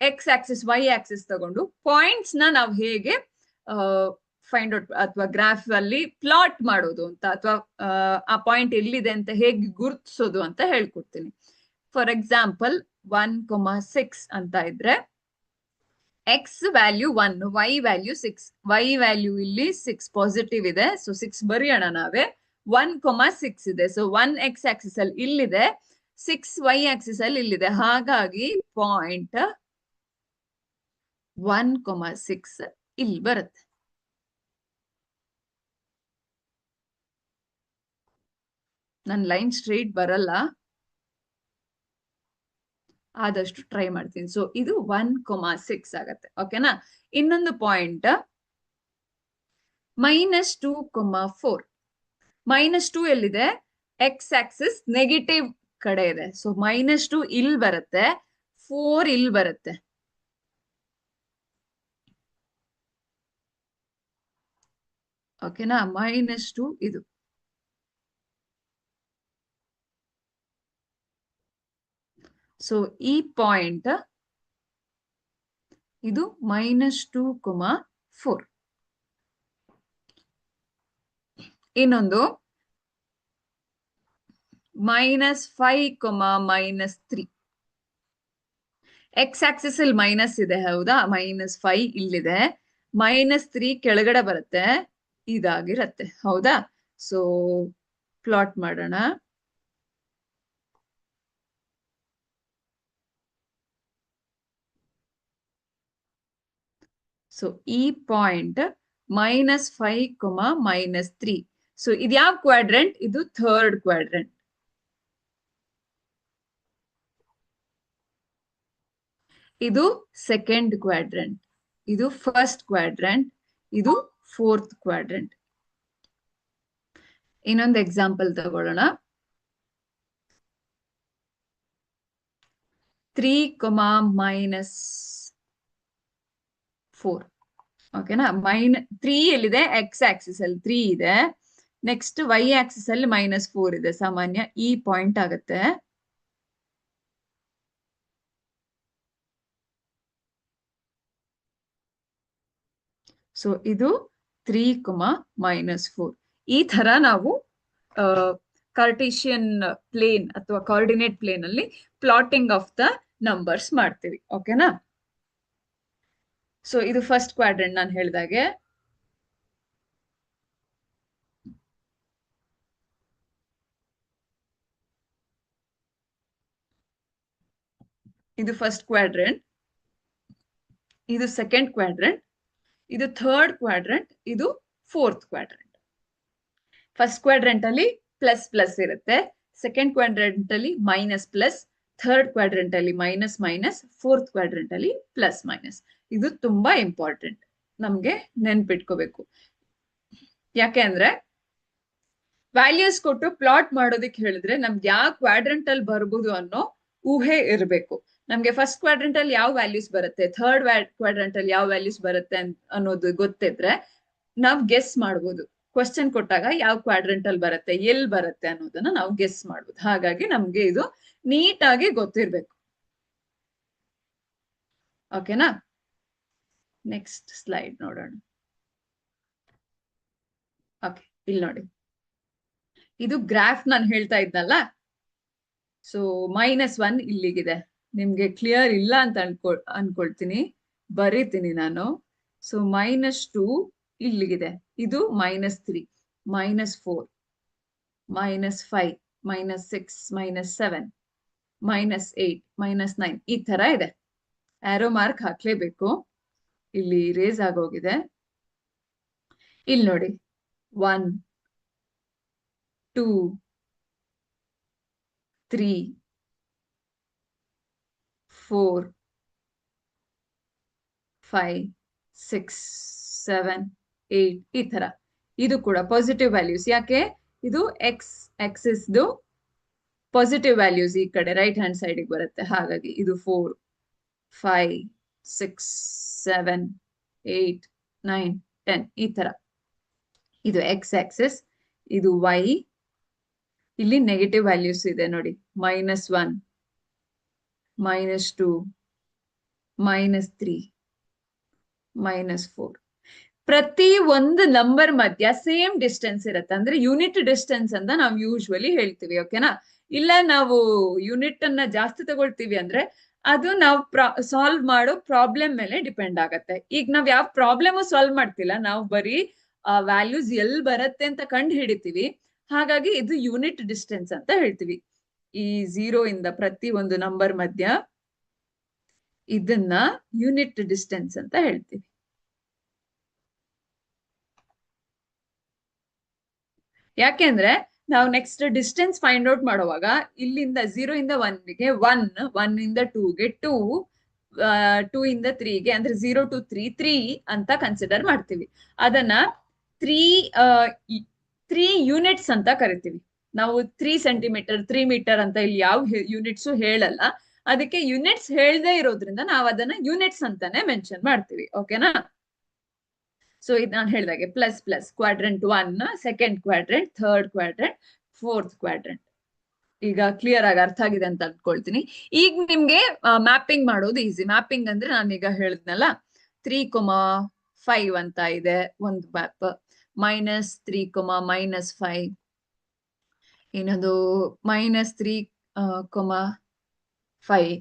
ಎಕ್ಸ್ ಆಕ್ಸಿಸ್ ವೈ ಆಕ್ಸಿಸ್ ತಗೊಂಡು ಪಾಯಿಂಟ್ಸ್ ನ ನಾವು ಹೇಗೆ ಫೈಂಡ್ ಔಟ್ ಅಥವಾ ಗ್ರಾಫ್ ಅಲ್ಲಿ ಪ್ಲಾಟ್ ಮಾಡೋದು ಅಂತ, ಅಥವಾ ಆ ಪಾಯಿಂಟ್ ಎಲ್ಲಿದೆ ಅಂತ ಹೇಗೆ ಗುರುತಿಸೋದು ಅಂತ ಹೇಳ್ಕೊಡ್ತೀನಿ. ಫಾರ್ ಎಕ್ಸಾಂಪಲ್ 1,6 ಅಂತ ಇದ್ರೆ x value 1, y value 6. Y value ಇಲ್ಲಿ 6 ಪಾಸಿಟಿವ್ ಇದೆ. ಸೊ 6 ಬರೆಯೋಣ ನಾವೇ. 1,6 ಇದೆ. ಸೊ 1 ಎಕ್ಸ್ ಆಕ್ಸಿಸ್ ಅಲ್ಲಿ ಇಲ್ಲಿದೆ, 6 ವೈ ಆಕ್ಸಿಸ್ ಅಲ್ಲಿ ಇಲ್ಲಿದೆ. ಹಾಗಾಗಿ ಪಾಯಿಂಟ್ 1,6 ಇಲ್ಲಿ ಬರುತ್ತೆ. ನನ್ ಲೈನ್ ಸ್ಟ್ರೈಟ್ ಬರಲ್ಲ, ಆದಷ್ಟು ಟ್ರೈ ಮಾಡ್ತೀನಿ. ಸೊ ಇದು 1,6 ಆಗತ್ತೆ. ಓಕೆನಾ? ಇನ್ನೊಂದು ಪಾಯಿಂಟ್ -2,4. -2 ಎಲ್ಲಿದೆ? ಎಕ್ಸ್ ಆಕ್ಸಿಸ್ ನೆಗೆಟಿವ್ ಕಡೆ ಇದೆ. ಸೊ -2 ಇಲ್ಲಿ ಬರುತ್ತೆ, 4 ಇಲ್ಲಿ ಬರುತ್ತೆ. ಓಕೆನಾ? -2 ಇದು. ಸೊ ಈ ಪಾಯಿಂಟ್ ಇದು -2,4. ಇನ್ನೊಂದು -5,-3. ಎಕ್ಸ್ ಆಕ್ಸಿಸ್ ಇಲ್ಲಿ ಮೈನಸ್ ಇದೆ, ಹೌದಾ? -5 ಇಲ್ಲಿದೆ, -3 ಕೆಳಗಡೆ ಬರುತ್ತೆ, ಇದಾಗಿರತ್ತೆ. ಹೌದಾ? ಸೊ ಪ್ಲಾಟ್ ಮಾಡೋಣ. ಸೊ ಈ ಪಾಯಿಂಟ್ -5, -3. ಸೊ ಇದು ಯಾವ ಕ್ವಾಡ್ರೆಂಟ್? ಇದು ಥರ್ಡ್ ಕ್ವಾಡ್ರೆಂಟ್. ಇದು ಸೆಕೆಂಡ್ ಕ್ವಾಡ್ರೆಂಟ್, ಇದು ಫಸ್ಟ್ ಕ್ವಾಡ್ರೆಂಟ್, ಇದು ಫೋರ್ತ್ ಕ್ವಾಡ್ರೆಂಟ್. ಇನ್ನೊಂದು ಎಕ್ಸಾಂಪಲ್ ತಗೊಳ್ಳೋಣ. 3,-4. ಓಕೆನಾ? 3 ಎಲ್ಲಿದೆ? ಎಕ್ಸ್ ಆಕ್ಸಿಸ್ ಅಲ್ಲಿ 3 ಇದೆ. ನೆಕ್ಸ್ಟ್ ವೈ ಆಕ್ಸಿಸ್ ಅಲ್ಲಿ -4 ಇದೆ. ಸಾಮಾನ್ಯ ಈ ಪಾಯಿಂಟ್ ಆಗುತ್ತೆ. ಸೊ ಇದು 3,-4. ಈ ತರ ನಾವು ಕಾರ್ಟೇಶಿಯನ್ ಪ್ಲೇನ್ ಅಥವಾ ಕೋಆರ್ಡಿನೇಟ್ ಪ್ಲೇನ್ ಅಲ್ಲಿ ಪ್ಲಾಟಿಂಗ್ ಆಫ್ ದ ನಂಬರ್ಸ್ ಮಾಡ್ತೀವಿ. ಓಕೆನಾ? ಸೊ ಇದು ಫಸ್ಟ್ ಕ್ವಾಡ್ರೆಂಟ್ ನಾನು ಹೇಳಿದಾಗೆ. ಇದು ಫಸ್ಟ್ ಕ್ವಾಡ್ರೆಂಟ್, ಇದು ಸೆಕೆಂಡ್ ಕ್ವಾಡ್ರೆಂಟ್, ಇದು ಥರ್ಡ್ ಕ್ವಾಡ್ರೆಂಟ್, ಇದು ಫೋರ್ತ್ ಕ್ವಾಡ್ರೆಂಟ್. ಫಸ್ಟ್ ಕ್ವಾಡ್ರೆಂಟ್ ಅಲ್ಲಿ ಪ್ಲಸ್ ಇರುತ್ತೆ, ಸೆಕೆಂಡ್ ಕ್ವಾಡ್ರೆಂಟ್ ಅಲ್ಲಿ -+, ಥರ್ಡ್ ಕ್ವಾಡ್ರೆಂಟ್ ಅಲ್ಲಿ --, ಫೋರ್ತ್ ಕ್ವಾಡ್ರೆಂಟ್ ಅಲ್ಲಿ +-. ಇದು ತುಂಬಾ ಇಂಪಾರ್ಟೆಂಟ್, ನಮ್ಗೆ ನೆನ್ಪಿಟ್ಕೋಬೇಕು. ಯಾಕೆ ಅಂದ್ರೆ ವ್ಯಾಲ್ಯೂಸ್ ಕೊಟ್ಟು ಪ್ಲಾಟ್ ಮಾಡೋದಕ್ಕೆ ಹೇಳಿದ್ರೆ ನಮ್ಗೆ ಯಾವ ಕ್ವಾಡ್ರೆಂಟ್ ಅಲ್ಲಿ ಬರ್ಬೋದು ಅನ್ನೋ ಊಹೆ ಇರಬೇಕು. ನಮ್ಗೆ ಫಸ್ಟ್ ಕ್ವಾಡ್ರೆಂಟ್ ಅಲ್ಲಿ ಯಾವ ವ್ಯಾಲ್ಯೂಸ್ ಬರುತ್ತೆ, ಥರ್ಡ್ ಕ್ವಾಡ್ರೆಂಟ್ ಅಲ್ಲಿ ಯಾವ ವ್ಯಾಲ್ಯೂಸ್ ಬರುತ್ತೆ ಅನ್ನೋದು ಗೊತ್ತಿದ್ರೆ ನಾವ್ ಗೆಸ್ ಮಾಡ್ಬೋದು. ಕ್ವಶನ್ ಕೊಟ್ಟಾಗ ಯಾವ ಕ್ವಾಡ್ರೆಂಟ್ ಅಲ್ಲಿ ಬರುತ್ತೆ, ಎಲ್ಲಿ ಬರುತ್ತೆ ಅನ್ನೋದನ್ನ ನಾವು ಗೆಸ್ ಮಾಡ್ಬೋದು. ಹಾಗಾಗಿ ನಮ್ಗೆ ಇದು ನೀಟಾಗಿ ಗೊತ್ತಿರ್ಬೇಕು. ಓಕೆನಾ? ನೆಕ್ಸ್ಟ್ ಸ್ಲೈಡ್ ನೋಡೋಣ. ಓಕೆ, ಇಲ್ಲಿ ನೋಡಿ, ಇದು ಗ್ರಾಫ್ ನಾನು ಹೇಳ್ತಾ ಇದ್ನಲ್ಲ. ಸೊ -1 ಇಲ್ಲಿಗಿದೆ, ನಿಮ್ಗೆ ಕ್ಲಿಯರ್ ಇಲ್ಲ ಅಂತ ಅನ್ಕೊಳ್ತೀನಿ, ಬರೀತೀನಿ ನಾನು. ಸೊ -2 ಇಲ್ಲಿಗಿದೆ, ಇದು -3, -4, -5, -6, -7, -8, -9 ಈ ತರ ಇದೆ. ಆರೋ ಮಾರ್ಕ್ ಹಾಕ್ಲೇಬೇಕು, ಇಲ್ಲಿ ರೇಸ್ ಆಗೋಗಿದೆ. ಇಲ್ಲಿ ನೋಡಿ 1, 2, 3, 4, 5, 6, 7, 8 ಈ ತರ. ಇದು ಕೂಡ ಪಾಸಿಟಿವ್ ವ್ಯಾಲ್ಯೂಸ್. ಯಾಕೆ? ಇದು ಎಕ್ಸ್ ಆಕ್ಸಿಸ್ ಪಾಸಿಟಿವ್ ವ್ಯಾಲ್ಯೂಸ್ ಈ ಕಡೆ ರೈಟ್ ಹ್ಯಾಂಡ್ ಸೈಡ್ ಬರುತ್ತೆ. ಹಾಗಾಗಿ ಇದು 4, 5, 6, 7, 8, 9, 10 ಈ ತರ. ಇದು ಎಕ್ಸ್ ಆಕ್ಸಿಸ್, ಇದು ವೈ. ಇಲ್ಲಿ ನೆಗೆಟಿವ್ ವ್ಯಾಲ್ಯೂಸ್ ಇದೆ ನೋಡಿ, -1, -2, -3, -4. ಪ್ರತಿ ಒಂದು ನಂಬರ್ ಮಧ್ಯ ಸೇಮ್ ಡಿಸ್ಟೆನ್ಸ್ ಇರುತ್ತೆ. ಅಂದ್ರೆ ಯೂನಿಟ್ ಡಿಸ್ಟೆನ್ಸ್ ಅಂತ ನಾವು ಯೂಶುವಲಿ ಹೇಳ್ತೀವಿ. ಓಕೆನಾ? ಇಲ್ಲ ನಾವು ಯೂನಿಟ್ ಅನ್ನ ಜಾಸ್ತಿ ತಗೊಳ್ತೀವಿ ಅಂದ್ರೆ ಅದು ನಾವು ಸಾಲ್ವ್ ಮಾಡೋ ಪ್ರಾಬ್ಲಮ್ ಮೇಲೆ ಡಿಪೆಂಡ್ ಆಗತ್ತೆ. ಈಗ ನಾವ್ ಯಾವ ಪ್ರಾಬ್ಲಮ್ ಸಾಲ್ವ್ ಮಾಡ್ತಿಲ್ಲ, ನಾವು ಬರೀ ವ್ಯಾಲ್ಯೂಸ್ ಎಲ್ಲಿ ಬರುತ್ತೆ ಅಂತ ಕಂಡು ಹಿಡಿತೀವಿ. ಹಾಗಾಗಿ ಇದು ಯೂನಿಟ್ ಡಿಸ್ಟೆನ್ಸ್ ಅಂತ ಹೇಳ್ತೀವಿ. ಈ 0 ಇಂದ ಪ್ರತಿ ಒಂದು ನಂಬರ್ ಮಧ್ಯ ಇದನ್ನ ಯೂನಿಟ್ ಡಿಸ್ಟೆನ್ಸ್ ಅಂತ ಹೇಳ್ತೀವಿ. ಯಾಕೆಂದ್ರೆ ನಾವು ನೆಕ್ಸ್ಟ್ ಡಿಸ್ಟೆನ್ಸ್ ಫೈಂಡ್ ಔಟ್ ಮಾಡುವಾಗ ಇಲ್ಲಿಂದ 0 ಇಂದ 1ಗೆ 1, 1 ಇಂದ 2ಗೆ 2, 2 ಇಂದ 3ಗೆ ಅಂದ್ರೆ 0 to 3, 3 ಅಂತ ಕನ್ಸಿಡರ್ ಮಾಡ್ತೀವಿ. ಅದನ್ನ 3 ಯೂನಿಟ್ಸ್ ಅಂತ ಕರಿತೀವಿ ನಾವು. 3 ಸೆಂಟಿಮೀಟರ್, 3 ಮೀಟರ್ ಅಂತ ಇಲ್ಲಿ ಯಾವ ಯೂನಿಟ್ಸ್ ಹೇಳಲ್ಲ. ಅದಕ್ಕೆ ಯೂನಿಟ್ಸ್ ಹೇಳದೇ ಇರೋದ್ರಿಂದ ನಾವು ಅದನ್ನ ಯೂನಿಟ್ಸ್ ಅಂತಾನೆ ಮೆನ್ಷನ್ ಮಾಡ್ತೀವಿ. ಓಕೆನಾ? ಸೊ ಇದು ನಾನು ಹೇಳಿದಾಗೆ plus quadrant 1, second quadrant, third quadrant, fourth quadrant. ಈಗ ಕ್ಲಿಯರ್ ಆಗಿ ಅರ್ಥ ಆಗಿದೆ ಅಂತ ಅನ್ಕೊಳ್ತೀನಿ. ಈಗ ನಿಮ್ಗೆ ಮ್ಯಾಪಿಂಗ್ ಮಾಡೋದು ಈಸಿ. ಮ್ಯಾಪಿಂಗ್ ಅಂದ್ರೆ ನಾನೀಗ ಹೇಳಿದ್ನಲ್ಲ, 3,5 ಅಂತ ಇದೆ ಒಂದು ಮ್ಯಾಪ್, -3, -5, ಇನ್ನೊಂದು -3,5,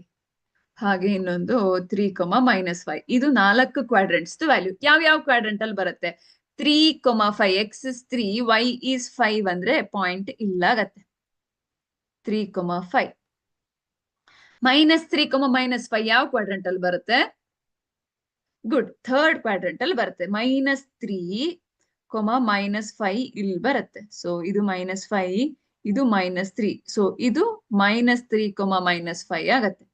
ಹಾಗೆ ಇನ್ನೊಂದು 3, -5. ಇದು 4 ಕ್ವಾಡ್ರೆಂಟ್ಸ್ ವ್ಯಾಲ್ಯೂ. ಯಾವ ಕ್ವಾಡ್ರೆಂಟ್ ಅಲ್ಲಿ ಬರುತ್ತೆ? 3, 5, ಎಕ್ಸ್ ಇಸ್ 3, ವೈ ಈಸ್ 5 ಅಂದ್ರೆ ಪಾಯಿಂಟ್ ಇಲ್ಲಾಗತ್ತೆ. 3, 5. -3, -5 ಯಾವ ಕ್ವಾಡ್ರೆಂಟ್ ಅಲ್ಲಿ ಬರುತ್ತೆ? ಗುಡ್, ಥರ್ಡ್ ಕ್ವಾಡ್ರೆಂಟ್ ಅಲ್ಲಿ ಬರುತ್ತೆ. -3, -5 ಇಲ್ಲಿ ಬರುತ್ತೆ. ಸೊ ಇದು -5, ಇದು -3. ಸೊ ಇದು -3, -5 ಆಗತ್ತೆ.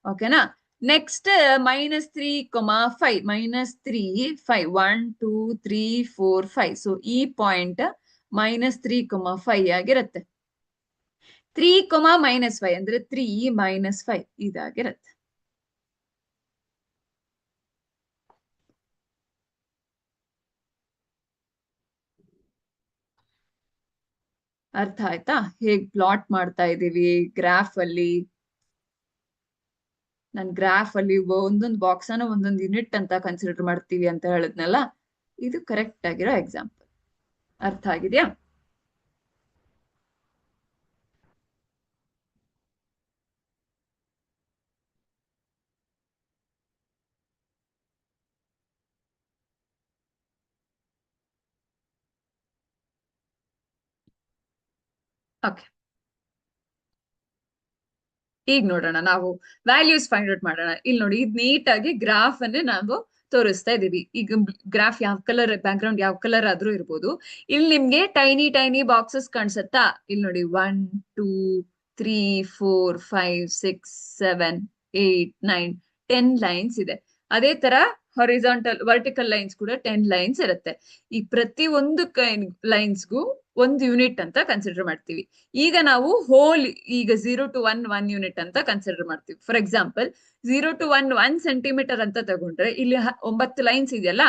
ಓಕೆನಾ? ನೆಕ್ಸ್ಟ್ -3, 5, -3, 5, 1, 2, 3, 4, 5. ಸೊ ಈ ಪಾಯಿಂಟ್ -3, 5 ಆಗಿರುತ್ತೆ. 3, -5 ಅಂದ್ರೆ 3, -5 ಇದಾಗಿರುತ್ತೆ. ಅರ್ಥ ಆಯ್ತಾ? ಹೇಗ್ ಪ್ಲಾಟ್ ಮಾಡ್ತಾ ಇದೀವಿ ಗ್ರಾಫ್ ಅಲ್ಲಿ. ನಾನು ಗ್ರಾಫ್ ಅಲ್ಲಿ ಒಂದೊಂದು ಬಾಕ್ಸ್ ಅನ್ನ ಒಂದೊಂದು ಯೂನಿಟ್ ಅಂತ ಕನ್ಸಿಡರ್ ಮಾಡ್ತೀವಿ ಅಂತ ಹೇಳಿದ್ನಲ್ಲ, ಇದು ಕರೆಕ್ಟ್ ಆಗಿರೋ ಎಕ್ಸಾಂಪಲ್. ಅರ್ಥ ಆಗಿದ್ಯಾ? ಓಕೆ, ಈಗ ನೋಡೋಣ, ನಾವು ವ್ಯಾಲ್ಯೂಸ್ ಫೈಂಡ್ ಔಟ್ ಮಾಡೋಣ. ಇಲ್ಲಿ ನೋಡಿ, ಇದು ನೀಟಾಗಿ ಗ್ರಾಫ್ ಅನ್ನೇ ನಾವು ತೋರಿಸ್ತಾ ಇದೀವಿ. ಈಗ ಗ್ರಾಫ್ ಯಾವ ಕಲರ್, ಬ್ಯಾಕ್ ಗ್ರೌಂಡ್ ಯಾವ ಕಲರ್ ಆದ್ರೂ ಇರ್ಬೋದು. ಇಲ್ಲಿ ನಿಮ್ಗೆ ಟೈನಿ ಬಾಕ್ಸಸ್ ಕಾಣಿಸುತ್ತಾ? ಇಲ್ಲಿ ನೋಡಿ, 1, 2, 3, 4, 5, 6, 7, 8, 9, 10 ಲೈನ್ಸ್ ಇದೆ. ಅದೇ ತರ ವರ್ಟಿಕಲ್ ಲೈನ್ಸ್ ಕೂಡ 10 ಲೈನ್ಸ್ ಇರುತ್ತೆ. ಈ ಪ್ರತಿ ಒಂದು ಲೈನ್ಸ್ಗೂ ಒಂದು ಯೂನಿಟ್ ಅಂತ ಕನ್ಸಿಡರ್ ಮಾಡ್ತೀವಿ. ಈಗ ನಾವು ಹೋಲ್, ಈಗ 0 to 1 ಯೂನಿಟ್ ಅಂತ ಕನ್ಸಿಡರ್ ಮಾಡ್ತೀವಿ. ಫಾರ್ ಎಕ್ಸಾಂಪಲ್ 0 to 1 ಸೆಂಟಿಮೀಟರ್ ಅಂತ ತಗೊಂಡ್ರೆ ಇಲ್ಲಿ 9 ಲೈನ್ಸ್ ಇದೆಯಲ್ಲ,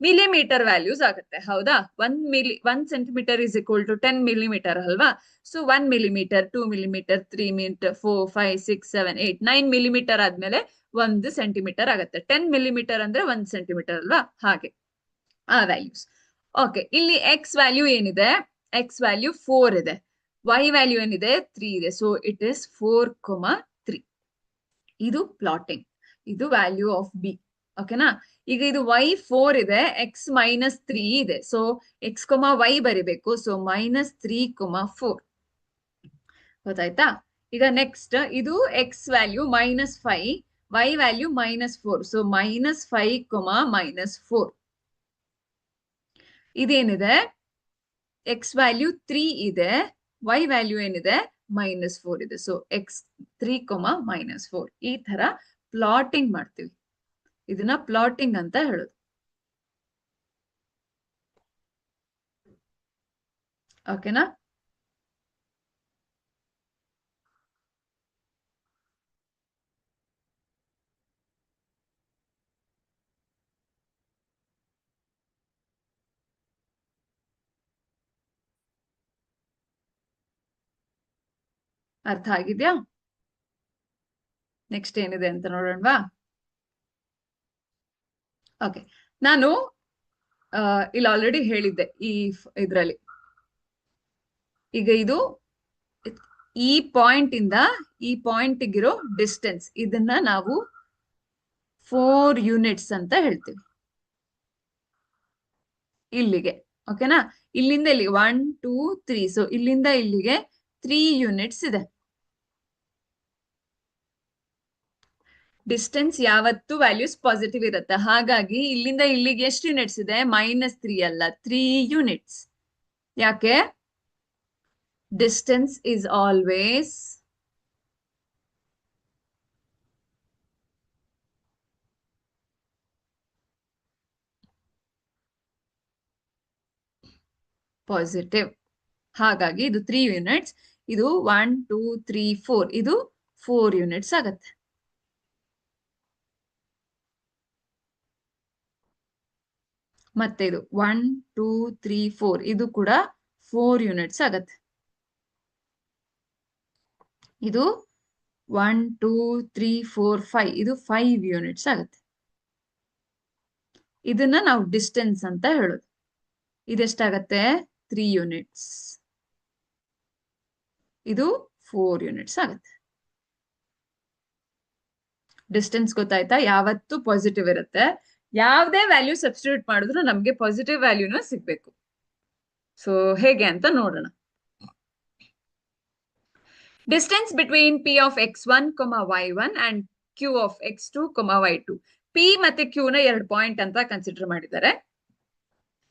ಮಿಲಿಮೀಟರ್ ವ್ಯಾಲ್ಯೂಸ್ ಆಗುತ್ತೆ. ಹೌದಾ? 1 centimetre is equal to 10 millimetre ಅಲ್ವಾ? So 1 millimetre, 2 millimetre, 3 metre, 4, 5, 6, 7, 8, 9 millimetre ಆದ್ಮೇಲೆ 1 ಸೆಂಟಿಮೀಟರ್ ಆಗುತ್ತೆ. 10 ಮಿಲಿಮೀಟರ್ ಅಂದ್ರೆ 1 ಸೆಂಟಿಮೀಟರ್ ಅಲ್ವಾ? ಹಾಗೆ ಆ ವ್ಯಾಲ್ಯೂಸ್. ಓಕೆ, ಇಲ್ಲಿ ಎಕ್ಸ್ ವ್ಯಾಲ್ಯೂ ಏನಿದೆ? ಎಕ್ಸ್ ವ್ಯಾಲ್ಯೂ 4 ಇದೆ. ವೈ ವ್ಯಾಲ್ಯೂ ಏನಿದೆ? 3 ಇದೆ. So it is 4, 3. ಇದು ಪ್ಲಾಟಿಂಗ್, ಇದು ವ್ಯಾಲ್ಯೂ ಆಫ್ ಬಿ. ಓಕೆನಾ? ಈಗ ಇದು y4 ಇದೆ, x-3 ಇದೆ. ಸೊ x, y ಬರಿಬೇಕು. ಸೊ -3, 4 ಗೊತ್ತಾಯ್ತಾ? ಈಗ ನೆಕ್ಸ್ಟ್ ಇದು x value -5, y value -4. So -5, -4. ಇದೇನಿದೆ, x value 3 ಇದೆ, y ವ್ಯಾಲ್ಯೂ ಏನಿದೆ -4 ಇದೆ. ಸೊ x3, -4 ಈ ತರ ಪ್ಲಾಟಿಂಗ್ ಮಾಡ್ತೀವಿ. ಇದನ್ನ ಪ್ಲಾಟಿಂಗ್ ಅಂತ ಹೇಳೋದು. ಓಕೆನಾ? ಅರ್ಥ ಆಗಿದ್ಯಾ? ನೆಕ್ಸ್ಟ್ ಏನಿದೆ ಅಂತ ನೋಡೋಣವಾ? ಓಕೆ, ನಾನು ಇಲ್ಲಿ ಆಲ್ರೆಡಿ ಹೇಳಿದ್ದೆ ಇದ್ರಲ್ಲಿ. ಈಗ ಇದು ಈ ಪಾಯಿಂಟ್ ಇಂದ ಈ ಪಾಯಿಂಟ್ಗಿರೋ ಡಿಸ್ಟೆನ್ಸ್, ಇದನ್ನ ನಾವು 4 ಯೂನಿಟ್ಸ್ ಅಂತ ಹೇಳ್ತೀವಿ. ಇಲ್ಲಿಗೆ, ಓಕೆನಾ? ಇಲ್ಲಿಂದ ಇಲ್ಲಿಗೆ 1, 2, 3. ಸೊ ಇಲ್ಲಿಂದ ಇಲ್ಲಿಗೆ 3 ಯೂನಿಟ್ಸ್ ಇದೆ. ಡಿಸ್ಟೆನ್ಸ್ ಯಾವತ್ತು ವ್ಯಾಲ್ಯೂಸ್ ಪಾಸಿಟಿವ್ ಇರುತ್ತೆ. ಹಾಗಾಗಿ ಇಲ್ಲಿಂದ ಇಲ್ಲಿಗೆ ಎಷ್ಟು ಯೂನಿಟ್ಸ್ ಇದೆ? -3 ಅಲ್ಲ, 3 ಯೂನಿಟ್ಸ್. ಯಾಕೆ? Distance is always positive. ಹಾಗಾಗಿ ಇದು 3 ಯೂನಿಟ್ಸ್. ಇದು 1, 2, 3, 4. ಇದು 4 ಯೂನಿಟ್ಸ್ ಆಗತ್ತೆ. ಮತ್ತೆ ಇದು 1, 2, 3, 4. ಇದು ಕೂಡ 4 ಯೂನಿಟ್ಸ್ ಆಗತ್ತೆ. ಇದು 1, 2, 3, 4, 5. ಇದು 5 ಯೂನಿಟ್ಸ್ ಆಗತ್ತೆ. ಇದನ್ನ ನಾವು ಡಿಸ್ಟೆನ್ಸ್ ಅಂತ ಹೇಳೋದು. ಇದೆಷ್ಟಾಗತ್ತೆ? 3 ಯೂನಿಟ್ಸ್. ಇದು 4 ಯೂನಿಟ್ಸ್ ಆಗತ್ತೆ. ಡಿಸ್ಟೆನ್ಸ್ ಗೊತ್ತಾಯ್ತಾ? ಯಾವತ್ತು ಪಾಸಿಟಿವ್ ಇರುತ್ತೆ. ಯಾವುದೇ ವ್ಯಾಲ್ಯೂ ಸಬ್ಸ್ಟಿಟ್ಯೂಟ್ ಮಾಡಿದ್ರು ನಮ್ಗೆ ಪಾಸಿಟಿವ್ ವ್ಯಾಲ್ಯೂನ ಸಿಗ್ಬೇಕು. ಸೊ ಹೇಗೆ ಅಂತ ನೋಡೋಣ. Distance between p of x1, y1 and q of x2, y2. p ಮತ್ತೆ q ನ 2 ಪಾಯಿಂಟ್ ಅಂತ ಕನ್ಸಿಡರ್ ಮಾಡಿದ್ದಾರೆ.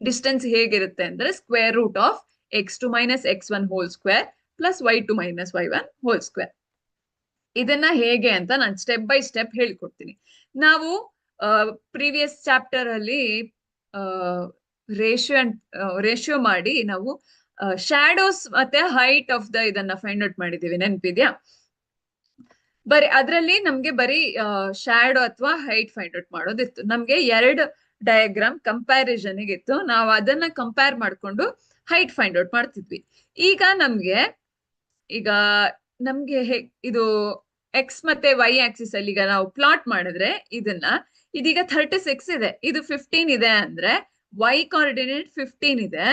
ಡಿಸ್ಟೆನ್ಸ್ ಹೇಗಿರುತ್ತೆ ಅಂದ್ರೆ square root of x2 - x1 whole square plus y2 - y1 whole square. ಇದನ್ನ ಹೇಗೆ ಅಂತ ನಾನು ಸ್ಟೆಪ್ ಬೈ ಸ್ಟೆಪ್ ಹೇಳ್ಕೊಡ್ತೀನಿ. ನಾವು ಪ್ರೀವಿಯಸ್ ಚಾಪ್ಟರ್ ಅಲ್ಲಿ ರೇಷಿಯೋ ಮಾಡಿ ನಾವು ಶ್ಯಾಡೋಸ್ ಮತ್ತೆ ಹೈಟ್ ಆಫ್ ದ ಇದನ್ನ ಫೈಂಡ್ ಔಟ್ ಮಾಡಿದೀವಿ, ನೆನಪಿದ್ಯಾ? ಅದ್ರಲ್ಲಿ ನಮ್ಗೆ ಬರೀ ಶ್ಯಾಡೋ ಅಥವಾ ಹೈಟ್ ಫೈಂಡ್ ಔಟ್ ಮಾಡೋದಿತ್ತು. ನಮ್ಗೆ 2 ಡಯಾಗ್ರಾಮ್ ಕಂಪ್ಯಾರಿಸನ್ ಇತ್ತು. ನಾವು ಅದನ್ನ ಕಂಪೇರ್ ಮಾಡ್ಕೊಂಡು ಹೈಟ್ ಫೈಂಡ್ ಔಟ್ ಮಾಡ್ತಿದ್ವಿ. ಈಗ ನಮ್ಗೆ ಇದು ಎಕ್ಸ್ ಮತ್ತೆ ವೈ ಆಕ್ಸಿಸ್ ಅಲ್ಲಿ ಈಗ ನಾವು ಪ್ಲಾಟ್ ಮಾಡಿದ್ರೆ ಇದೀಗ 36 ಇದೆ, ಇದು 15 ಇದೆ ಅಂದ್ರೆ y ಕೋಆರ್ಡಿನೇಟ್ 15 ಇದೆ,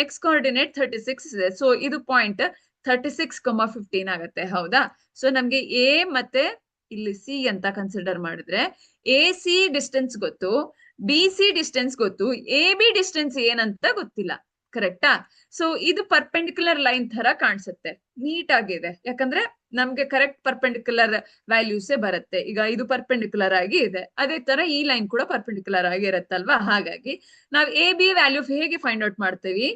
x ಕೋಆರ್ಡಿನೇಟ್ 36 ಇದೆ. ಸೊ ಇದು ಪಾಯಿಂಟ್ 36, 15 ಆಗತ್ತೆ. ಹೌದಾ? ಸೊ ನಮ್ಗೆ ಎ ಮತ್ತೆ ಇಲ್ಲಿ ಸಿ ಅಂತ ಕನ್ಸಿಡರ್ ಮಾಡಿದ್ರೆ ಎ ಸಿ ಡಿಸ್ಟೆನ್ಸ್ ಗೊತ್ತು, ಬಿ ಸಿ ಡಿಸ್ಟೆನ್ಸ್ ಗೊತ್ತು, ಎ ಬಿ ಡಿಸ್ಟೆನ್ಸ್ ಏನಂತ ಗೊತ್ತಿಲ್ಲ. ಕರೆಕ್ಟಾ? ಸೊ ಇದು ಪರ್ಪೆಂಡಿಕ್ಯುಲರ್ ಲೈನ್ ತರ ಕಾಣಿಸುತ್ತೆ, ನೀಟ್ ಆಗಿದೆ. ಯಾಕಂದ್ರೆ ನಮ್ಗೆ ಕರೆಕ್ಟ್ ಪರ್ಪೆಂಡಿಕ್ಯುಲರ್ ವ್ಯಾಲ್ಯೂಸೇ ಬರುತ್ತೆ. ಈಗ ಇದು ಪರ್ಪೆಂಡಿಕ್ಯುಲರ್ ಆಗಿ ಇದೆ, ಅದೇ ತರ ಈ ಲೈನ್ ಕೂಡ ಪರ್ಪೆಂಡಿಕ್ಯುಲರ್ ಆಗಿ ಇರುತ್ತಲ್ವಾ? ಹಾಗಾಗಿ ನಾವು ಎ ಬಿ ವ್ಯಾಲ್ಯೂ ಹೇಗೆ ಫೈಂಡ್ ಔಟ್ ಮಾಡ್ತೀವಿ?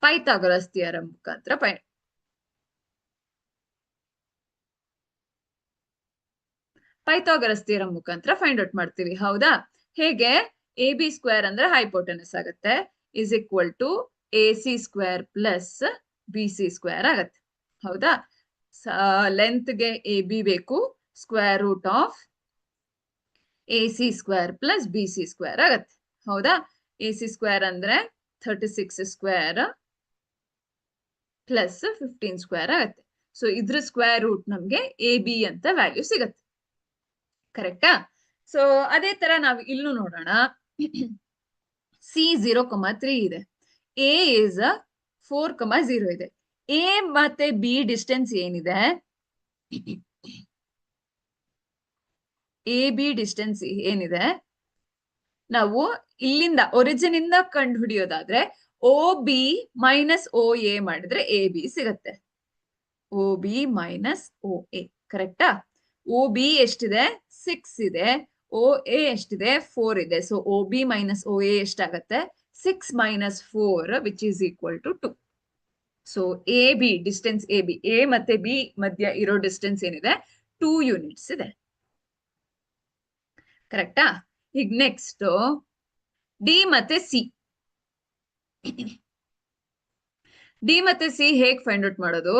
ಪೈಥಾಗರಸ್ ಥಿಯರಂ ಮುಖಾಂತರ ಫೈಂಡ್ ಔಟ್ ಮಾಡ್ತೀವಿ. ಹೌದಾ? ಹೇಗೆ? ಎ ಬಿ ಸ್ಕ್ವೇರ್ ಅಂದ್ರೆ ಹೈಪೋಟೆನಸ್ ಆಗುತ್ತೆ, is equal to A C square plus B C square ಆಗತ್ತೆ. ಹೌದಾ? ಲೆಂತ್ ಗೆ ಎ ಬಿ ಬೇಕು, square root of A C square plus B C square ಆಗತ್ತೆ. ಹೌದಾ? ಎ ಸಿ ಸ್ಕ್ವೇರ್ ಅಂದ್ರೆ 36 ಸ್ಕ್ವೇರ್ ಪ್ಲಸ್ 15 ಸ್ಕ್ವೇರ್ ಆಗತ್ತೆ. ಸೊ ಇದ್ರ ಸ್ಕ್ವೇರ್ ರೂಟ್ ನಮ್ಗೆ ಎ ಬಿ ಅಂತ ವ್ಯಾಲ್ಯೂ ಸಿಗತ್ತೆ. ಕರೆಕ್ಟಾ? ಸೊ ಅದೇ ತರ ನಾವು ಇಲ್ಲೂ ನೋಡೋಣ. ಸಿ 0,3 ಇದೆ, ಎ ಇಸ್ 4,0 ಇದೆ. ಎ ಮತ್ತೆ ಬಿ ಡಿಸ್ಟೆನ್ಸ್ ಏನಿದೆ? ಎ ಬಿ ಡಿಸ್ಟೆನ್ಸ್ ಏನಿದೆ, ನಾವು ಇಲ್ಲಿಂದ ಒರಿಜಿನ್ ಇಂದ ಕಂಡು ಹಿಡಿಯೋದಾದ್ರೆ O B minus O A ಮಾಡಿದ್ರೆ ಎ ಬಿ ಸಿಗತ್ತೆ. O B minus O A, ಕರೆಕ್ಟಾ? ಓ ಬಿ ಎಷ್ಟಿದೆ? 6 ಇದೆ. ಓ ಎ ಎಷ್ಟಿದೆ? 4 ಇದೆ. So O B minus O A ಎಷ್ಟಾಗತ್ತೆ? 6 minus 4 which is equal to 2. So A B distance, A B, A ಮತ್ತೆ B ಮಧ್ಯ ಇರೋ ಡಿಸ್ಟೆನ್ಸ್ ಏನಿದೆ 2 ಯೂನಿಟ್ಸ್ ಇದೆ. ಕರೆಕ್ಟಾ? ಈಗ ನೆಕ್ಸ್ಟ್ ಡಿ ಮತ್ತೆ ಸಿ. ಡಿ ಮತ್ತೆ ಸಿ ಹೇಗ್ ಫೈಂಡ್ ಔಟ್ ಮಾಡೋದು?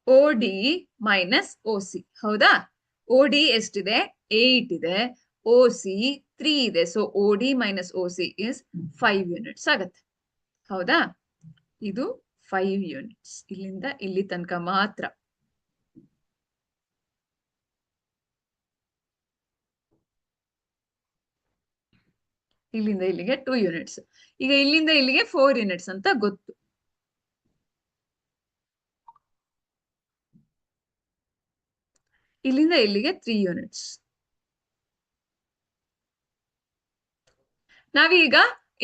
O D minus O C, ಹೌದಾ? ಓ ಡಿ ಎಷ್ಟಿದೆ? 8 ಇದೆ. ಓ ಸಿ 3 ಇದೆ. So O D minus O C is 5 units ಆಗತ್ತೆ, ಹೌದಾ? ಇದು 5 ಯೂನಿಟ್ಸ್ ಇಲ್ಲಿಂದ ಇಲ್ಲಿ ತನಕ ಮಾತ್ರ. ಇಲ್ಲಿಂದ ಇಲ್ಲಿಗೆ 2 ಯೂನಿಟ್ಸ್. ಈಗ ಇಲ್ಲಿಂದ ಇಲ್ಲಿಗೆ 4 ಯೂನಿಟ್ಸ್ ಅಂತ ಗೊತ್ತು. ಇಲ್ಲಿಂದ ಇಲ್ಲಿಗೆ 3 ಯೂನಿಟ್ಸ್. ನಾವೀಗ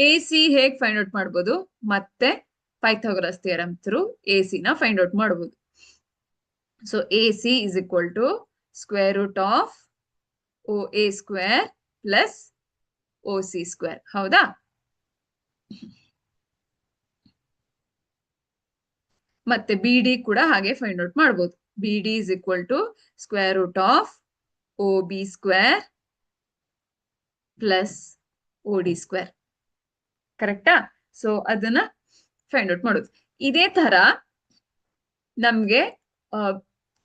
ಎ ಸಿ ಹೇಗ್ ಫೈಂಡ್ ಔಟ್ ಮಾಡ್ಬೋದು? ಮತ್ತೆ Pythagoras theorem through A C ನ ಫೈಂಡ್ ಔಟ್ ಮಾಡಬಹುದು. So A C is equal to square root of O A square plus O C square, ಹೌದಾ? ಮತ್ತೆ ಬಿ ಡಿ ಕೂಡ ಹಾಗೆ ಫೈಂಡ್ ಔಟ್ ಮಾಡಬಹುದು. B D is equal to square root of O B square plus O D square, ಕರೆಕ್ಟಾ? So ಅದನ್ನ find out ಮಾಡೋದು. ಇದೇ ತರ ನಮ್ಗೆ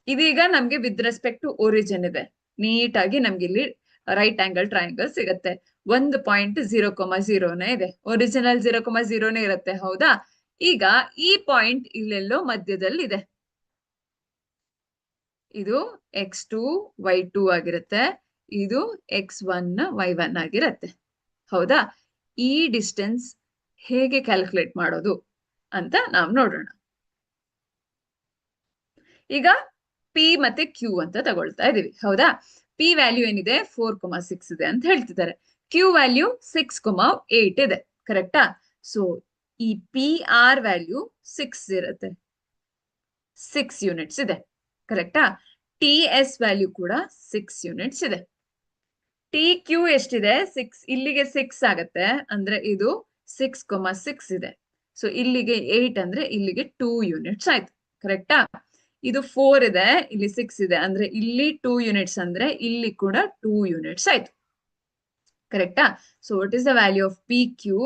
ಇದೀಗ ನಮ್ಗೆ ವಿತ್ ರೆಸ್ಪೆಕ್ಟ್ ಟು ಒರಿಜಿನ್ ಇದೆ. ನೀಟಾಗಿ ನಮ್ಗೆ ಇಲ್ಲಿ ರೈಟ್ ಆಂಗಲ್ ಟ್ರಯಾಂಗಲ್ ಸಿಗತ್ತೆ. 1.0,0ನೇ ಇದೆ. ಒರಿಜಿನಲ್ 0,0ನೇ ಇರುತ್ತೆ, ಹೌದಾ? ಈಗ ಈ ಪಾಯಿಂಟ್ ಇಲ್ಲೆಲ್ಲೋ ಮಧ್ಯದಲ್ಲಿದೆ. ಇದು x2 y2 ಆಗಿರುತ್ತೆ. ಇದು x1 y1 ಆಗಿರತ್ತೆ, ಹೌದಾ? ಈ ಡಿಸ್ಟೆನ್ಸ್ ಹೇಗೆ ಕ್ಯಾಲ್ಕುಲೇಟ್ ಮಾಡೋದು ಅಂತ ನಾವು ನೋಡೋಣ. ಈಗ ಪಿ ಮತ್ತೆ ಕ್ಯೂ ಅಂತ ತಗೊಳ್ತಾ ಇದೀವಿ, ಹೌದಾ? ಪಿ ವ್ಯಾಲ್ಯೂ ಏನಿದೆ 4,6 ಇದೆ ಅಂತ ಹೇಳ್ತಿದ್ದಾರೆ. ಕ್ಯೂ ವ್ಯಾಲ್ಯೂ 6,8 ಇದೆ, ಕರೆಕ್ಟಾ? ಸೊ ಈ ಪಿ ಆರ್ ವ್ಯಾಲ್ಯೂ 6 ಇರುತ್ತೆ, 6 ಯೂನಿಟ್ಸ್ ಇದೆ, ಕರೆಕ್ಟಾ? ಟಿ ಎಸ್ ವ್ಯಾಲ್ಯೂ ಕೂಡ 6 ಯೂನಿಟ್ಸ್ ಇದೆ. ಟಿ ಕ್ಯೂ ಎಷ್ಟಿದೆ? 6. ಇಲ್ಲಿಗೆ 6 ಆಗತ್ತೆ ಅಂದ್ರೆ ಇದು 6,6 ಇದೆ. ಸೊ ಇಲ್ಲಿಗೆ 8 ಅಂದ್ರೆ ಇಲ್ಲಿಗೆ 2 ಯೂನಿಟ್ಸ್ ಆಯ್ತು, ಕರೆಕ್ಟಾ? ಇದು 4 ಇದೆ, ಇಲ್ಲಿ 6 ಇದೆ ಅಂದ್ರೆ ಇಲ್ಲಿ 2 ಯೂನಿಟ್ಸ್ ಅಂದ್ರೆ ಇಲ್ಲಿ ಕೂಡ 2 ಯೂನಿಟ್ಸ್ ಆಯ್ತು, ಕರೆಕ್ಟಾ? So what is the value of P Q?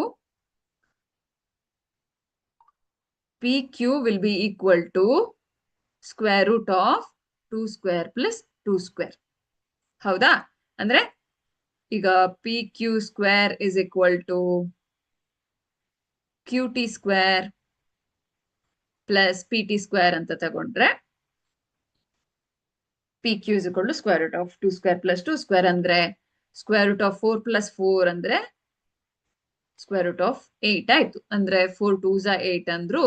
P Q will be equal to square root of 2 square plus 2 square, ಹೌದಾ? ಅಂದ್ರೆ ಈಗ P Q square is equal to Q T square plus P T square ಅಂತ ತಗೊಂಡ್ರೆ P Q is equal to square root of 2 square plus 2 square ಅಂದ್ರೆ square root of 4 plus 4 ಅಂದ್ರೆ square root of 8 ಆಯ್ತು. ಅಂದ್ರೆ 4 2s 8 ಅಂದ್ರು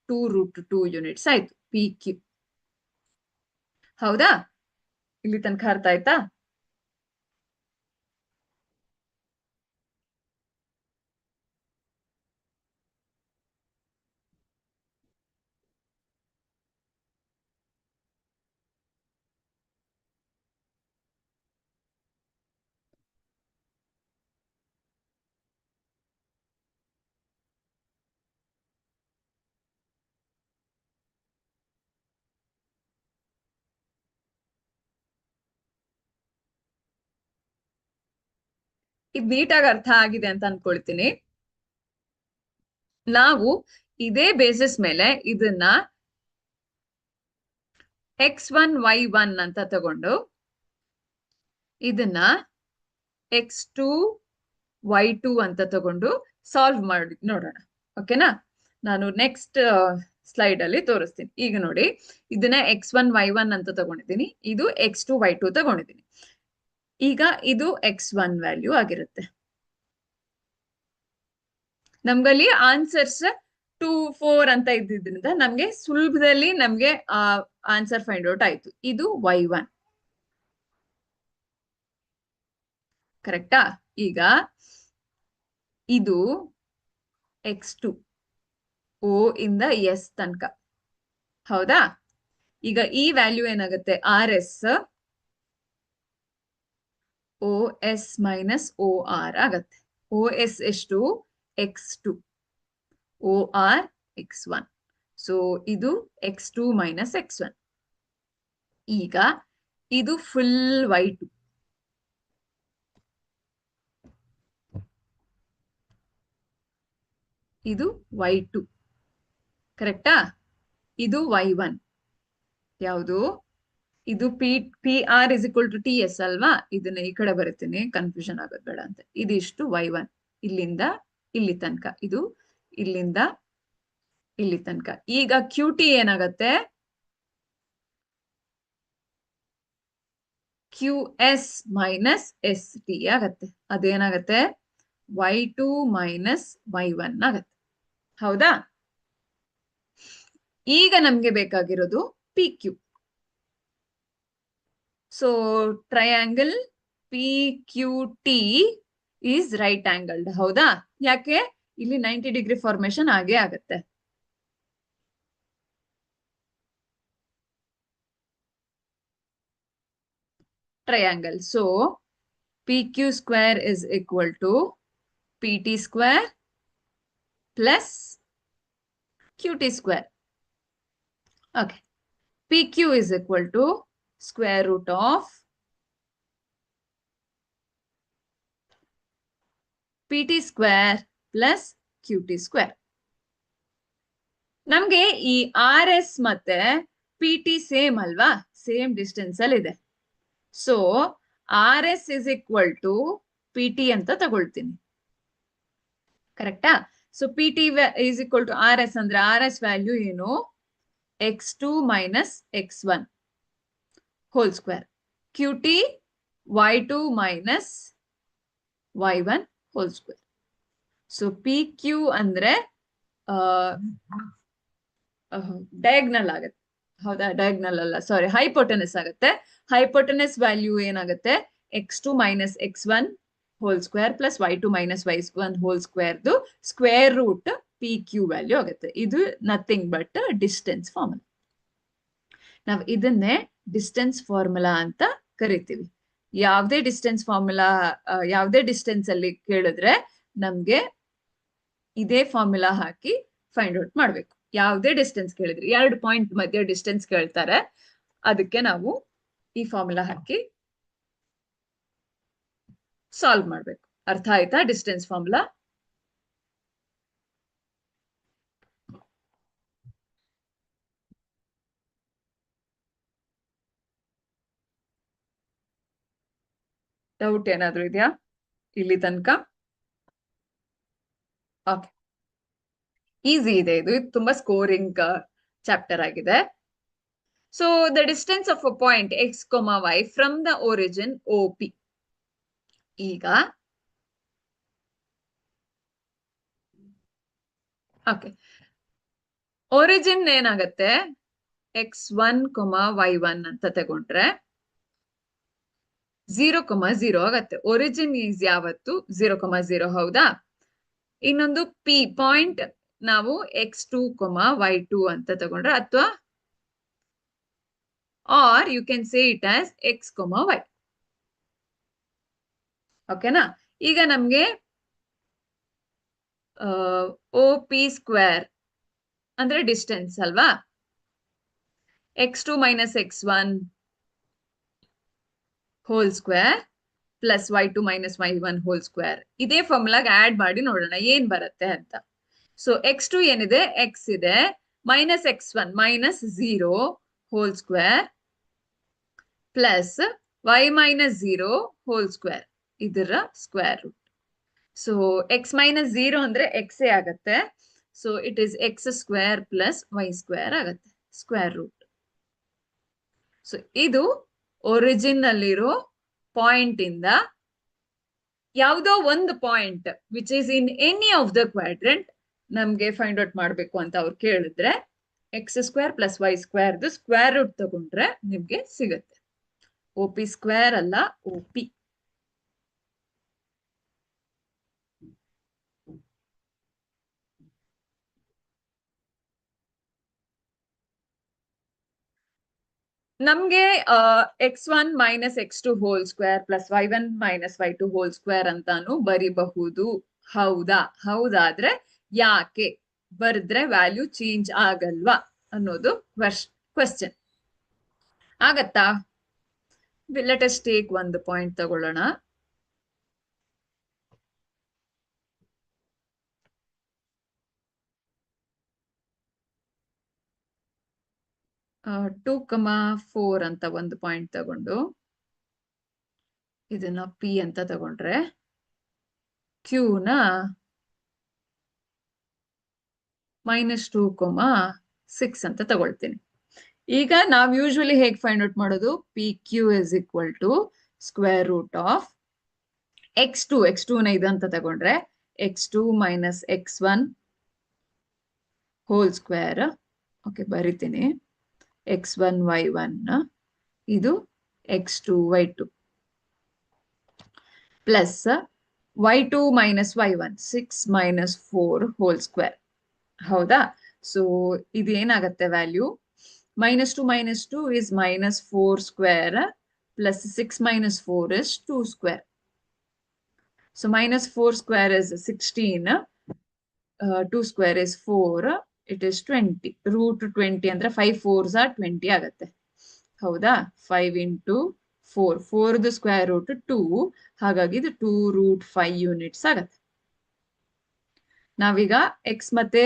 2√2 units ಆಯ್ತು P Q, ಹೌದಾ? ಇಲ್ಲಿ ತನಕ ಅರ್ಥ ಆಯ್ತಾ? ಇದು ನೀಟಾಗಿ ಅರ್ಥ ಆಗಿದೆ ಅಂತ ಅನ್ಕೊಳ್ತೀನಿ. ನಾವು ಇದೇ ಬೇಸಿಸ್ ಮೇಲೆ ಇದನ್ನ x1 y1 ಅಂತ ತಗೊಂಡು ಇದನ್ನ x2 y2 ಅಂತ ತಗೊಂಡು ಸಾಲ್ವ್ ಮಾಡಿ ನೋಡೋಣ, ಓಕೆನಾ? ನಾನು ನೆಕ್ಸ್ಟ್ ಸ್ಲೈಡ್ ಅಲ್ಲಿ ತೋರಿಸ್ತೀನಿ. ಈಗ ನೋಡಿ, ಇದನ್ನ x1 y1 ಅಂತ ತಗೊಂಡಿದ್ದೀನಿ, ಇದು x2 y2 ತಗೊಂಡಿದ್ದೀನಿ. ಈಗ ಇದು x1 ವ್ಯಾಲ್ಯೂ ಆಗಿರುತ್ತೆ. ನಮ್ಗಲ್ಲಿ ಆನ್ಸರ್ಸ್ 2 4 ಅಂತ ಇದ್ದಿದ್ರಿಂದ ನಮ್ಗೆ ಸುಲಭದಲ್ಲಿ ನಮ್ಗೆ ಆನ್ಸರ್ ಫೈಂಡ್ ಔಟ್ ಆಯ್ತು. ಇದು y1 ಕರೆಕ್ಟಾ? ಈಗ ಇದು x2 O ಇಂದ S ತನಕ, ಹೌದಾ? ಈಗ ಈ ವ್ಯಾಲ್ಯೂ ಏನಾಗುತ್ತೆ? RS OS ಮೈನಸ್ OR ಆಗತ್ತೆ. OS ಎಷ್ಟು? x2, OR x1. ಸೊ ಇದು x2 ಮೈನಸ್ x1. ಈಗ ಇದು ಫುಲ್ y2. ಇದು y2 ಕರೆಕ್ಟಾ? ಇದು y1 ಯಾವುದು? ಇದು PR is equal to TS ಅಲ್ವಾ? ಇದನ್ನ ಈ ಕಡೆ ಬರುತ್ತೇನೆ, ಕನ್ಫ್ಯೂಷನ್ ಆಗೋದ್ ಬೇಡ ಅಂತ. ಇದಿಷ್ಟು y1 ಇಲ್ಲಿಂದ ಇಲ್ಲಿ ತನಕ, ಇದು ಇಲ್ಲಿಂದ ಇಲ್ಲಿ ತನಕ. ಈಗ QT ಏನಾಗತ್ತೆ? QS ಮೈನಸ್ ST ಆಗತ್ತೆ. ಅದೇನಾಗತ್ತೆ? y2 ಮೈನಸ್ y1 ಆಗತ್ತೆ, ಹೌದಾ? ಈಗ ನಮ್ಗೆ ಬೇಕಾಗಿರೋದು PQ. So triangle PQT is right angled, ಹೌದಾ? ಯಾಕೆ? ಇಲ್ಲಿ 90 ಡಿಗ್ರಿ ಫಾರ್ಮೇಶನ್ ಆಗೇ ಆಗತ್ತೆ. Triangle. So PQ square is equal to PT square plus QT square. Okay, PQ is equal to square root of PT square plus QT square. ನಮ್ಗೆ ಈ RS ಮತ್ತೆ PT same ಅಲ್ವಾ? Same distance ಅಲ್ಲಿ ಇದೆ. So RS is equal to PT ಅಂತ ತಗೊಳ್ತೀನಿ, ಕರೆಕ್ಟಾ? So PT is equal to RS ಅಂದ್ರೆ RS ವ್ಯಾಲ್ಯೂ ಏನು? x2 minus x1 whole square. QT y2 minus y1 whole square. So PQ ಅಂದ್ರೆ diagonal ಆಗತ್ತೆ, ಹೌದಾ? ಡಯಾಗ್ನಲ್ ಅಲ್ಲ, ಸಾರಿ, ಹೈಪೋಟೆನಸ್ ಆಗತ್ತೆ. ಹೈಪೋಟೆನಸ್ ವ್ಯಾಲ್ಯೂ ಏನಾಗುತ್ತೆ? x2 minus x1 whole square plus y2 minus y1 whole ಸ್ಕ್ವೇರ್ದು square root PQ value ಆಗುತ್ತೆ. ಇದು nothing but distance formula. ನಾವು ಇದನ್ನೇ ಡಿಸ್ಟೆನ್ಸ್ ಫಾರ್ಮುಲಾ ಅಂತ ಕರಿತೀವಿ. ಯಾವುದೇ ಡಿಸ್ಟೆನ್ಸ್ ಫಾರ್ಮುಲಾ, ಯಾವುದೇ ಡಿಸ್ಟೆನ್ಸ್ ಅಲ್ಲಿ ಕೇಳಿದ್ರೆ ನಮ್ಗೆ ಇದೇ ಫಾರ್ಮುಲಾ ಹಾಕಿ ಫೈಂಡ್ ಔಟ್ ಮಾಡ್ಬೇಕು. ಯಾವುದೇ ಡಿಸ್ಟೆನ್ಸ್ ಕೇಳಿದ್ರೆ, 2 ಪಾಯಿಂಟ್ ಮಧ್ಯೆ ಡಿಸ್ಟೆನ್ಸ್ ಕೇಳ್ತಾರೆ, ಅದಕ್ಕೆ ನಾವು ಈ ಫಾರ್ಮುಲಾ ಹಾಕಿ ಸಾಲ್ವ್ ಮಾಡ್ಬೇಕು. ಅರ್ಥ ಆಯ್ತಾ? Distance formula. ಡೌಟ್ ಏನಾದ್ರು ಇದೆಯಾ ಇಲ್ಲಿ ತನಕ? ಓಕೆ, ಈಸಿ ಇದೆ ಇದು, ತುಂಬಾ ಸ್ಕೋರಿಂಗ್ ಚಾಪ್ಟರ್ ಆಗಿದೆ. So the distance of a point x, y from the origin OP. ಈಗ ಓಕೆ, ಒರಿಜಿನ್ ಏನಾಗತ್ತೆ? x1, y1 ಅಂತ ತಗೊಂಡ್ರೆ 0, 0 ಆಗತ್ತೆ. ಒರಿಜಿನ್ ಈಸ್ ಯಾವತ್ತು 0, 0, ಹೌದಾ? ಇನ್ನೊಂದು P ಪಾಯಿಂಟ್ ನಾವು x2, y2 ಅಂತ ತಗೊಂಡ್ರೆ, ಅಥವಾ or you can say it as x, y. ಓಕೆನಾ? ಈಗ ನಮ್ಗೆ OP ಸ್ಕ್ವೇರ್ ಅಂದ್ರೆ ಡಿಸ್ಟೆನ್ಸ್ ಅಲ್ವಾ? x2 minus x1 whole square plus y2 minus y1 whole square. ಇದೇ ಫಾರ್ಮುಲಾಗ ಆಡ್ ಮಾಡಿ ನೋಡೋಣ ಏನ್ ಬರುತ್ತೆ ಅಂತ. ಸೊ x2 ಏನಿದೆ? x ಇದೆ, minus x1 minus 0 whole square plus y minus 0 whole square, ಇದರ square root. So x minus 0 ಅಂದ್ರೆ x ಆಗತ್ತೆ. So it is x square plus y square ಆಗತ್ತೆ, ಸ್ಕ್ವೇರ್ ರೂಟ್. ಸೊ ಇದು ಒರಿಜಿನ್ ಅಲ್ಲಿರೋ point ಇಂದ ಯಾವುದೋ ಒಂದು point which is in any of the quadrant ನಮ್ಗೆ ಫೈಂಡ್ ಔಟ್ ಮಾಡ್ಬೇಕು ಅಂತ ಅವ್ರು ಕೇಳಿದ್ರೆ x square plus y square square root ತಗೊಂಡ್ರೆ ನಿಮ್ಗೆ ಸಿಗುತ್ತೆ. ಒ ಪಿ ಸ್ಕ್ವೇರ್ ಅಲ್ಲ, ಒ ಪಿ. ನಮ್ಗೆ x1 minus x2 hole square plus y1 minus y2 whole square ಅಂತಾನು ಬರಿಬಹುದು. ಹೌದಾ? ಹೌದಾದ್ರೆ ಯಾಕೆ ಬರೆದ್ರೆ ವ್ಯಾಲ್ಯೂ ಚೇಂಜ್ ಆಗಲ್ವಾ ಅನ್ನೋದು ಕ್ವೆಶ್ಚನ್. ಆಗತ್ತಾ? ಲೆಟ್ ಅಸ್ ಟೇಕ್ ಒಂದು ಪಾಯಿಂಟ್ ತಗೊಳ್ಳೋಣ. ಟೂ ಕಮಾ 4 ಅಂತ ಒಂದು ಪಾಯಿಂಟ್ ತಗೊಂಡು ಇದನ್ನ ಪಿ ಅಂತ ತಗೊಂಡ್ರೆ ಕ್ಯೂನ -2,6 ಅಂತ ತಗೊಳ್ತೀನಿ. ಈಗ ನಾವು ಯೂಶುವಲಿ ಹೇಗೆ ಫೈಂಡ್ ಔಟ್ ಮಾಡೋದು? P Q is equal to square root of x2 ನ ಇದಂತ ತಗೊಂಡ್ರೆ x2 minus x1 whole square. Okay, ಬರಿತೀನಿ. x1 y1 ಇದು x2 y2 plus y2 minus y1 6 minus 4 whole square. ಹೌದಾ? ಸೊ ಇದೇನಾಗತ್ತೆ value? -2 is -4 square plus 6 minus 4 is 2 square. So -4 square is 16, 2 square is 4, it is 20. Root 20 ಅಂದ್ರೆ 5 4s are 20 ಆಗತ್ತೆ. ಹೌದಾ? 5 into 4, 4 square root 2, ಹಾಗಾಗಿ ಇದು 2 root 5 units ಆಗತ್ತೆ. ನಾವೀಗ x ಮತ್ತೆ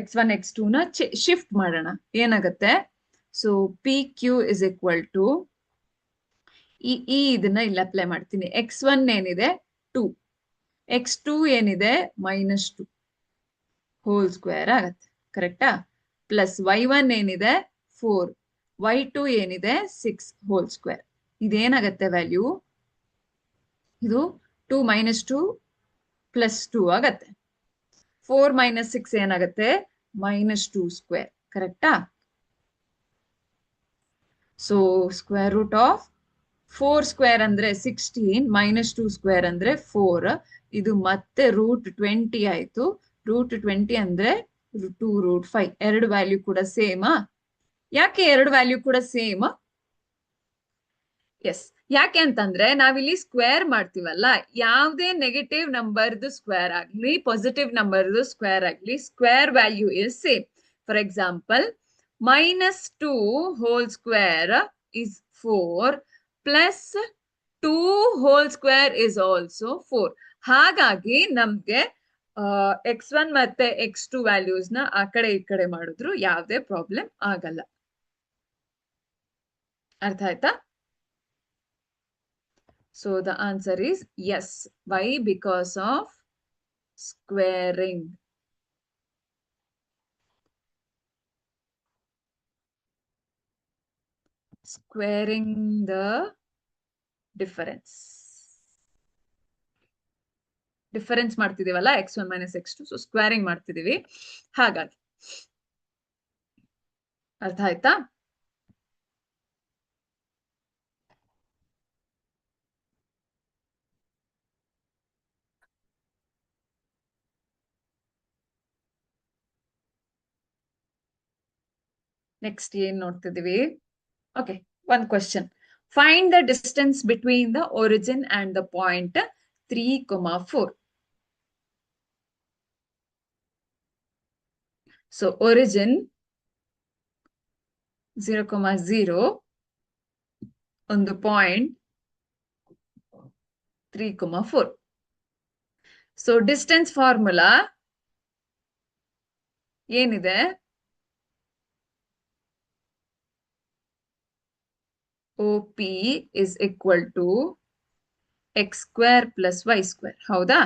x1 x2 ನ ಶಿಫ್ಟ್ ಮಾಡೋಣ. ಏನಾಗತ್ತೆ? So P Q is equal to ಇದನ್ನ ಇಲ್ಲಿ ಅಪ್ಲೈ ಮಾಡ್ತೀನಿ. x1 ಏನಿದೆ 2, x2 ಏನಿದೆ -2 ಹೋಲ್ ಸ್ಕ್ವೇರ್ ಆಗತ್ತೆ. ಕರೆಕ್ಟಾ? ಪ್ಲಸ್ y1 ಏನಿದೆ 4, y2 ಏನಿದೆ 6 ಹೋಲ್ ಸ್ಕ್ವೇರ್. ಇದೇನಾಗತ್ತೆ ವ್ಯಾಲ್ಯೂ? ಇದು 2 -2 ಪ್ಲಸ್ 2 ಆಗತ್ತೆ. 4 - 6 ಏನಾಗತ್ತೆ? -2 ಸ್ಕ್ವೇರ್. ಕರೆಕ್ಟಾ? So square root of 4 square ಅಂದ್ರೆ 16, -2 ಸ್ಕ್ವೇರ್ ಅಂದ್ರೆ 4. ಇದು ಮತ್ತೆ ರೂಟ್ 20 ಆಯ್ತು. ರೂಟ್ 20 ಅಂದ್ರೆ 2 ರೂಟ್ 5. ಎರಡು ವ್ಯಾಲ್ಯೂ ಕೂಡ ಸೇಮಾ? ಯಾಕೆ ಎರಡು ವ್ಯಾಲ್ಯೂ ಕೂಡ ಸೇಮ್? ಎಸ್, ಯಾಕೆ ಅಂತಂದ್ರೆ ನಾವಿಲ್ಲಿ ಸ್ಕ್ವೇರ್ ಮಾಡ್ತೀವಲ್ಲ, ಯಾವುದೇ ನೆಗೆಟಿವ್ ನಂಬರ್ದು ಸ್ಕ್ವೇರ್ ಆಗ್ಲಿ ಪಾಸಿಟಿವ್ ನಂಬರ್ದು ಸ್ಕ್ವೇರ್ ಆಗ್ಲಿ, square value is same. For example, -2 whole square is 4 plus 2 whole square is also 4. ಹಾಗಾಗಿ ನಮ್ಗೆ x1 ಮತ್ತೆ x2 ವ್ಯಾಲ್ಯೂಸ್ ನ ಆ ಕಡೆ ಈ ಕಡೆ ಮಾಡಿದ್ರು ಯಾವುದೇ ಪ್ರಾಬ್ಲಮ್ ಆಗಲ್ಲ. ಅರ್ಥ ಆಯ್ತಾ? So the answer is yes. Why? Because of squaring. Squaring the difference. Difference ಮಾಡ್ತಿದೀವಲ್ಲ x1 minus x2, so squaring ಮಾಡ್ತಿದೀವಿ. ಹಾಗಾಗಿ ಅರ್ಥ ಆಯ್ತಾ? ನೆಕ್ಸ್ಟ್ ಏನ್ ನೋಡ್ತಿದೀವಿ? Okay, one question. Find the distance between the origin and the point 3, 4. So origin 0, 0, ಒಂದು point 3, 4. So distance formula ಏನಿದೆ? OP is equal to x square plus y square. ಹೌದಾ?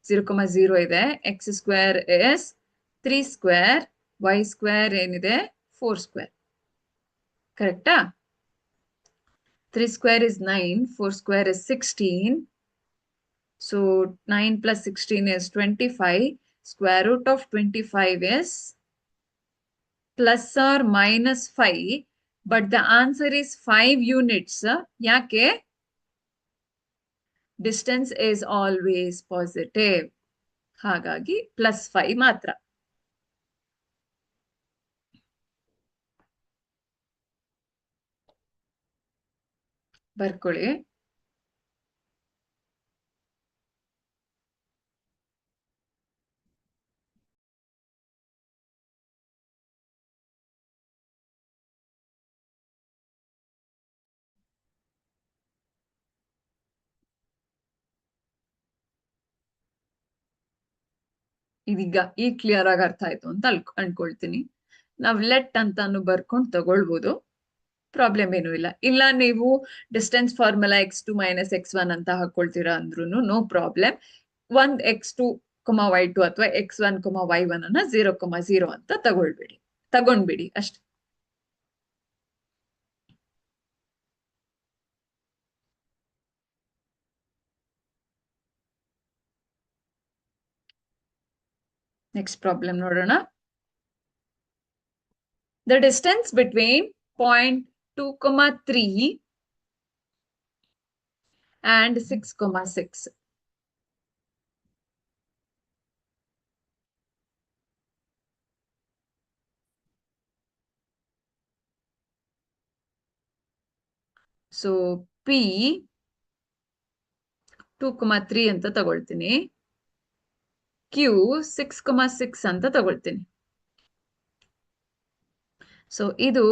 0, 0 ಇದೆ. x square is 3 square, y square ಏನಿದೆ 4 square. ಕರೆಕ್ಟಾ? 3 square is 9, 4 square is 16. So 9 plus 16 is 25. square root of 25 is plus or minus 5, but the answer is 5 units. ಯಾಕೆ? Distance is always positive. ಹಾಗಾಗಿ +5 ಮಾತ್ರ. ಬರ್ಕೊಳ್ಳಿ. ಇದೀಗ clear ಆಗಿ ಅರ್ಥ ಆಯ್ತು ಅಂತ ಅನ್ಕೊಳ್ತೀನಿ. ನಾವ್ ಲೆಟ್ ಅಂತಾನು ಬರ್ಕೊಂಡು ತಗೊಳ್ಬಹುದು, ಪ್ರಾಬ್ಲಮ್ ಏನು ಇಲ್ಲ. ಇಲ್ಲ ನೀವು ಡಿಸ್ಟೆನ್ಸ್ ಫಾರ್ಮುಲಾ x2 - x1 ಅಂತ ಹಾಕೊಳ್ತೀರಾ ಅಂದ್ರೂ ನೋ ಪ್ರಾಬ್ಲಮ್. ಒಂದ್ x2, y2 ಅಥವಾ x1, y1 ಅನ್ನ 0,0 ಅಂತ ತಗೊಂಡ್ಬಿಡಿ ಅಷ್ಟೇ. ನೆಕ್ಸ್ಟ್ ಪ್ರಾಬ್ಲಮ್ ನೋಡೋಣ. The distance between point 2,3 and 6,6. So P 2,3 ಅಂತ ತಗೊಳ್ತೀನಿ, Q 6,6 ಅಂತ ತಗೊಳ್ತೀನಿ. ಸೊ ಇದು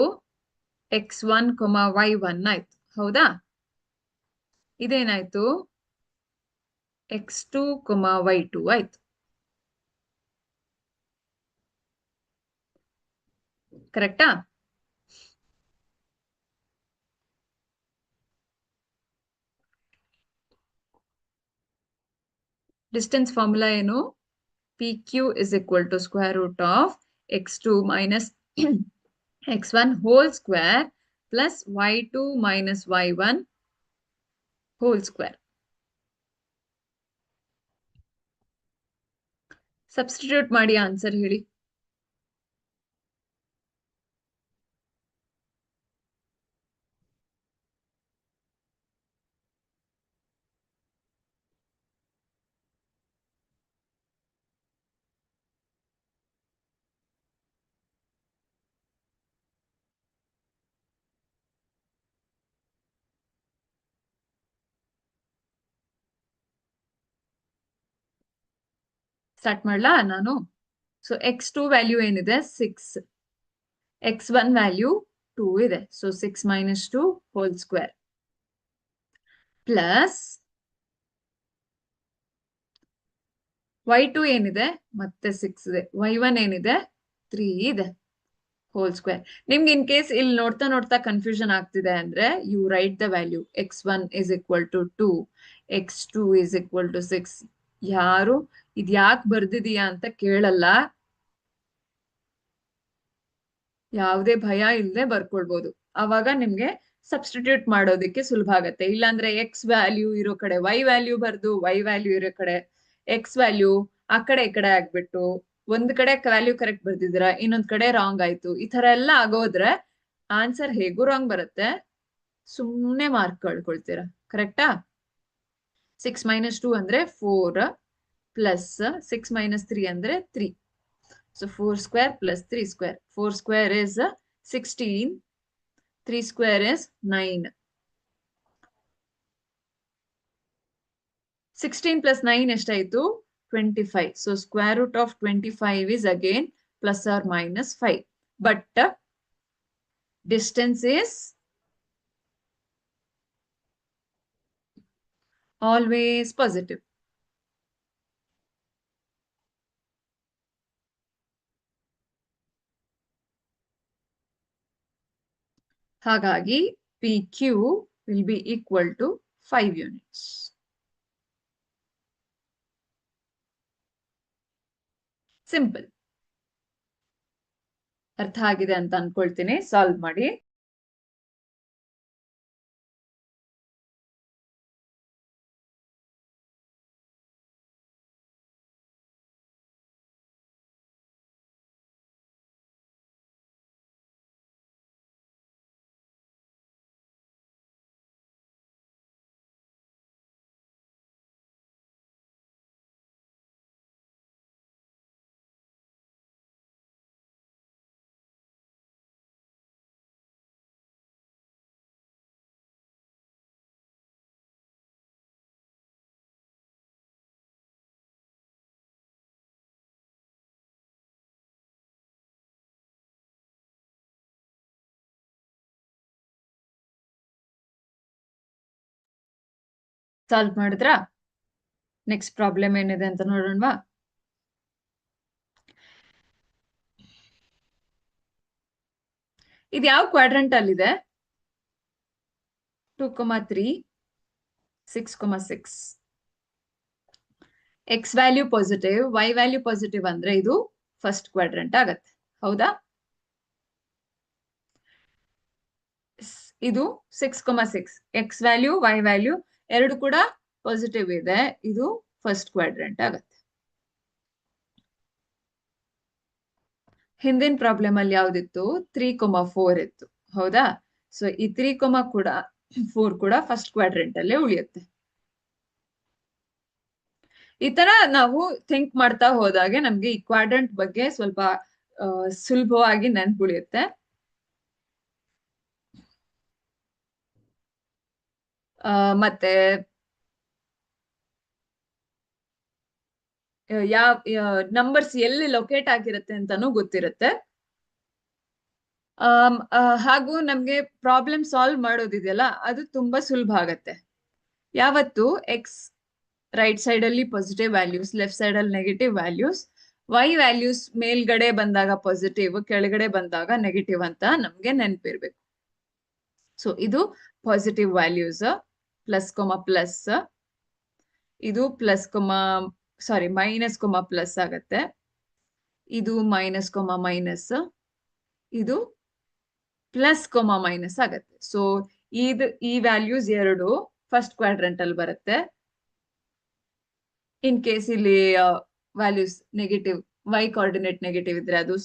x1, y1 ಆಯ್ತು, ಹೌದಾ? ಇದೇನಾಯ್ತು? x2, y2 ಆಯ್ತು. ಕರೆಕ್ಟಾ? ಡಿಸ್ಟೆನ್ಸ್ ಫಾರ್ಮುಲಾ ಏನು? PQ is equal to square root of x2 minus x1 whole square plus y2 minus y1 whole square. Substitute ಮಾಡಿ ಆನ್ಸರ್ ಹೇಳಿ. ಸ್ಟಾರ್ಟ್ ಮಾಡ್ಲಾ ನಾನು? ಸೊ x2 ವ್ಯಾಲ್ಯೂ ಏನಿದೆ 6, x1 ವ್ಯಾಲ್ಯೂ 2 ಇದೆ. So 6 minus 2 whole square plus y2 ಏನಿದೆ ಮತ್ತೆ 6 ಇದೆ, y1 ಏನಿದೆ 3 ಇದೆ ಹೋಲ್ ಸ್ಕ್ವೇರ್. ನಿಮ್ಗೆ ಇನ್ ಕೇಸ್ ಇಲ್ಲಿ ನೋಡ್ತಾ ನೋಡ್ತಾ ಕನ್ಫ್ಯೂಷನ್ ಆಗ್ತಿದೆ ಅಂದ್ರೆ you write the value x1 is equal to 2, x2 is equal to 6. ಯಾರು ಇದ್ಯಾಕ್ ಬರ್ದಿದೀಯಾ ಅಂತ ಕೇಳಲ್ಲ, ಯಾವುದೇ ಭಯ ಇಲ್ಲದೆ ಬರ್ಕೊಳ್ಬಹುದು. ಅವಾಗ ನಿಮ್ಗೆ ಸಬ್ಸ್ಟಿಟ್ಯೂಟ್ ಮಾಡೋದಕ್ಕೆ ಸುಲಭ ಆಗತ್ತೆ. ಇಲ್ಲಾಂದ್ರೆ ಎಕ್ಸ್ ವ್ಯಾಲ್ಯೂ ಇರೋ ಕಡೆ ವೈ ವ್ಯಾಲ್ಯೂ ಬರ್ದು, ವೈ ವ್ಯಾಲ್ಯೂ ಇರೋ ಕಡೆ ಎಕ್ಸ್ ವ್ಯಾಲ್ಯೂ ಆ ಕಡೆ ಈ ಕಡೆ ಆಗ್ಬಿಟ್ಟು ಒಂದ್ ಕಡೆ ವ್ಯಾಲ್ಯೂ ಕರೆಕ್ಟ್ ಬರ್ದಿದ್ದೀರಾ, ಇನ್ನೊಂದ್ ಕಡೆ ರಾಂಗ್ ಆಯ್ತು, ಈ ತರ ಎಲ್ಲ ಆಗೋದ್ರೆ ಆನ್ಸರ್ ಹೇಗೂ ರಾಂಗ್ ಬರುತ್ತೆ, ಸುಮ್ನೆ ಮಾರ್ಕ್ ಕಳ್ಕೊಳ್ತೀರಾ. ಕರೆಕ್ಟಾ? 6 minus 2 ಅಂದ್ರೆ 4 ಪ್ಲಸ್ 6 minus 3 ಅಂದ್ರೆ 3. So 4 square plus 3 square. 4 square is 16. 3 square is 9. 16 plus 9 ಎಷ್ಟಾಯ್ತು? 25. So square root of 25 is again plus or minus 5. But distance is always positive. ಹಾಗಾಗಿ PQ will be equal to 5 units. Simple. ಅರ್ಥ ಆಗಿದೆ ಅಂತ ಅನ್ಕೊಳ್ತೀನಿ. Solve ಮಾಡಿ. Solve ಮಾಡಿದ್ರಾ? Next problem ಏನಿದೆ ಅಂತ ನೋಡೋಣವಾ? ಇದು ಯಾವ ಕ್ವಾಡ್ರಂಟ್ ಅಲ್ಲಿದೆ? 2,3, 6,6. X value positive, y value positive ಅಂದ್ರೆ ಇದು ಫಸ್ಟ್ ಕ್ವಾಡ್ರಂಟ್ ಆಗತ್ತೆ. ಹೌದಾ? ಇದು 6,6. ಎಕ್ಸ್ ವ್ಯಾಲ್ಯೂ, ವೈ ವ್ಯಾಲ್ಯೂ ಎರಡು ಕೂಡ ಪಾಸಿಟಿವ್ ಇದೆ. ಇದು ಫಸ್ಟ್ ಕ್ವಾಡ್ರಂಟ್ ಆಗತ್ತೆ. ಹಿಂದಿನ ಪ್ರಾಬ್ಲಮ್ ಅಲ್ಲಿ ಯಾವ್ದಿತ್ತು? 3,4 ಇತ್ತು. ಹೌದಾ? ಸೊ ಈ 3,4 ಕೂಡ ಫಸ್ಟ್ ಕ್ವಾಡ್ರಂಟ್ ಅಲ್ಲೇ ಉಳಿಯುತ್ತೆ. ಈ ತರ ನಾವು ಥಿಂಕ್ ಮಾಡ್ತಾ ಹೋದಾಗೆ ನಮ್ಗೆ ಈ ಕ್ವಾಡ್ರಂಟ್ ಬಗ್ಗೆ ಸ್ವಲ್ಪ ಸುಲಭವಾಗಿ ನೆನ್ಪುಳಿಯುತ್ತೆ. ಮತ್ತೆ ಯಾವ ನಂಬರ್ಸ್ ಎಲ್ಲಿ ಲೊಕೇಟ್ ಆಗಿರುತ್ತೆ ಅಂತಾನೂ ಗೊತ್ತಿರುತ್ತೆ. ಹಾಗೂ ನಮ್ಗೆ ಪ್ರಾಬ್ಲಮ್ ಸಾಲ್ವ್ ಮಾಡೋದಿದೆಯಲ್ಲ, ಅದು ತುಂಬಾ ಸುಲಭ ಆಗತ್ತೆ. ಯಾವತ್ತು ಎಕ್ಸ್ ರೈಟ್ ಸೈಡ್ ಅಲ್ಲಿ ಪಾಸಿಟಿವ್ ವ್ಯಾಲ್ಯೂಸ್, ಲೆಫ್ಟ್ ಸೈಡ್ ಅಲ್ಲಿ ನೆಗೆಟಿವ್ ವ್ಯಾಲ್ಯೂಸ್, ವೈ ವ್ಯಾಲ್ಯೂಸ್ ಮೇಲ್ಗಡೆ ಬಂದಾಗ ಪಾಸಿಟಿವ್, ಕೆಳಗಡೆ ಬಂದಾಗ ನೆಗೆಟಿವ್ ಅಂತ ನಮ್ಗೆ ನೆನಪಿರ್ಬೇಕು. ಸೊ ಇದು positive values, plus comma plus, ಇದು plus comma minus comma plus ಆಗತ್ತೆ, ಇದು ಮೈನಸ್ ಕೊಮ ಮೈನಸ್, ಇದು ಪ್ಲಸ್ ಕೊಮ ಮೈನಸ್ ಆಗತ್ತೆ. ಸೊ ಈ ವ್ಯಾಲ್ಯೂಸ್ ಎರಡು ಫಸ್ಟ್ ಕ್ವಾಡ್ರಂಟ್ ಅಲ್ಲಿ ಬರುತ್ತೆ. ಇನ್ ಕೇಸ್ ಇಲ್ಲಿ values negative, y coordinate negative ಇದ್ರೆ ಅದು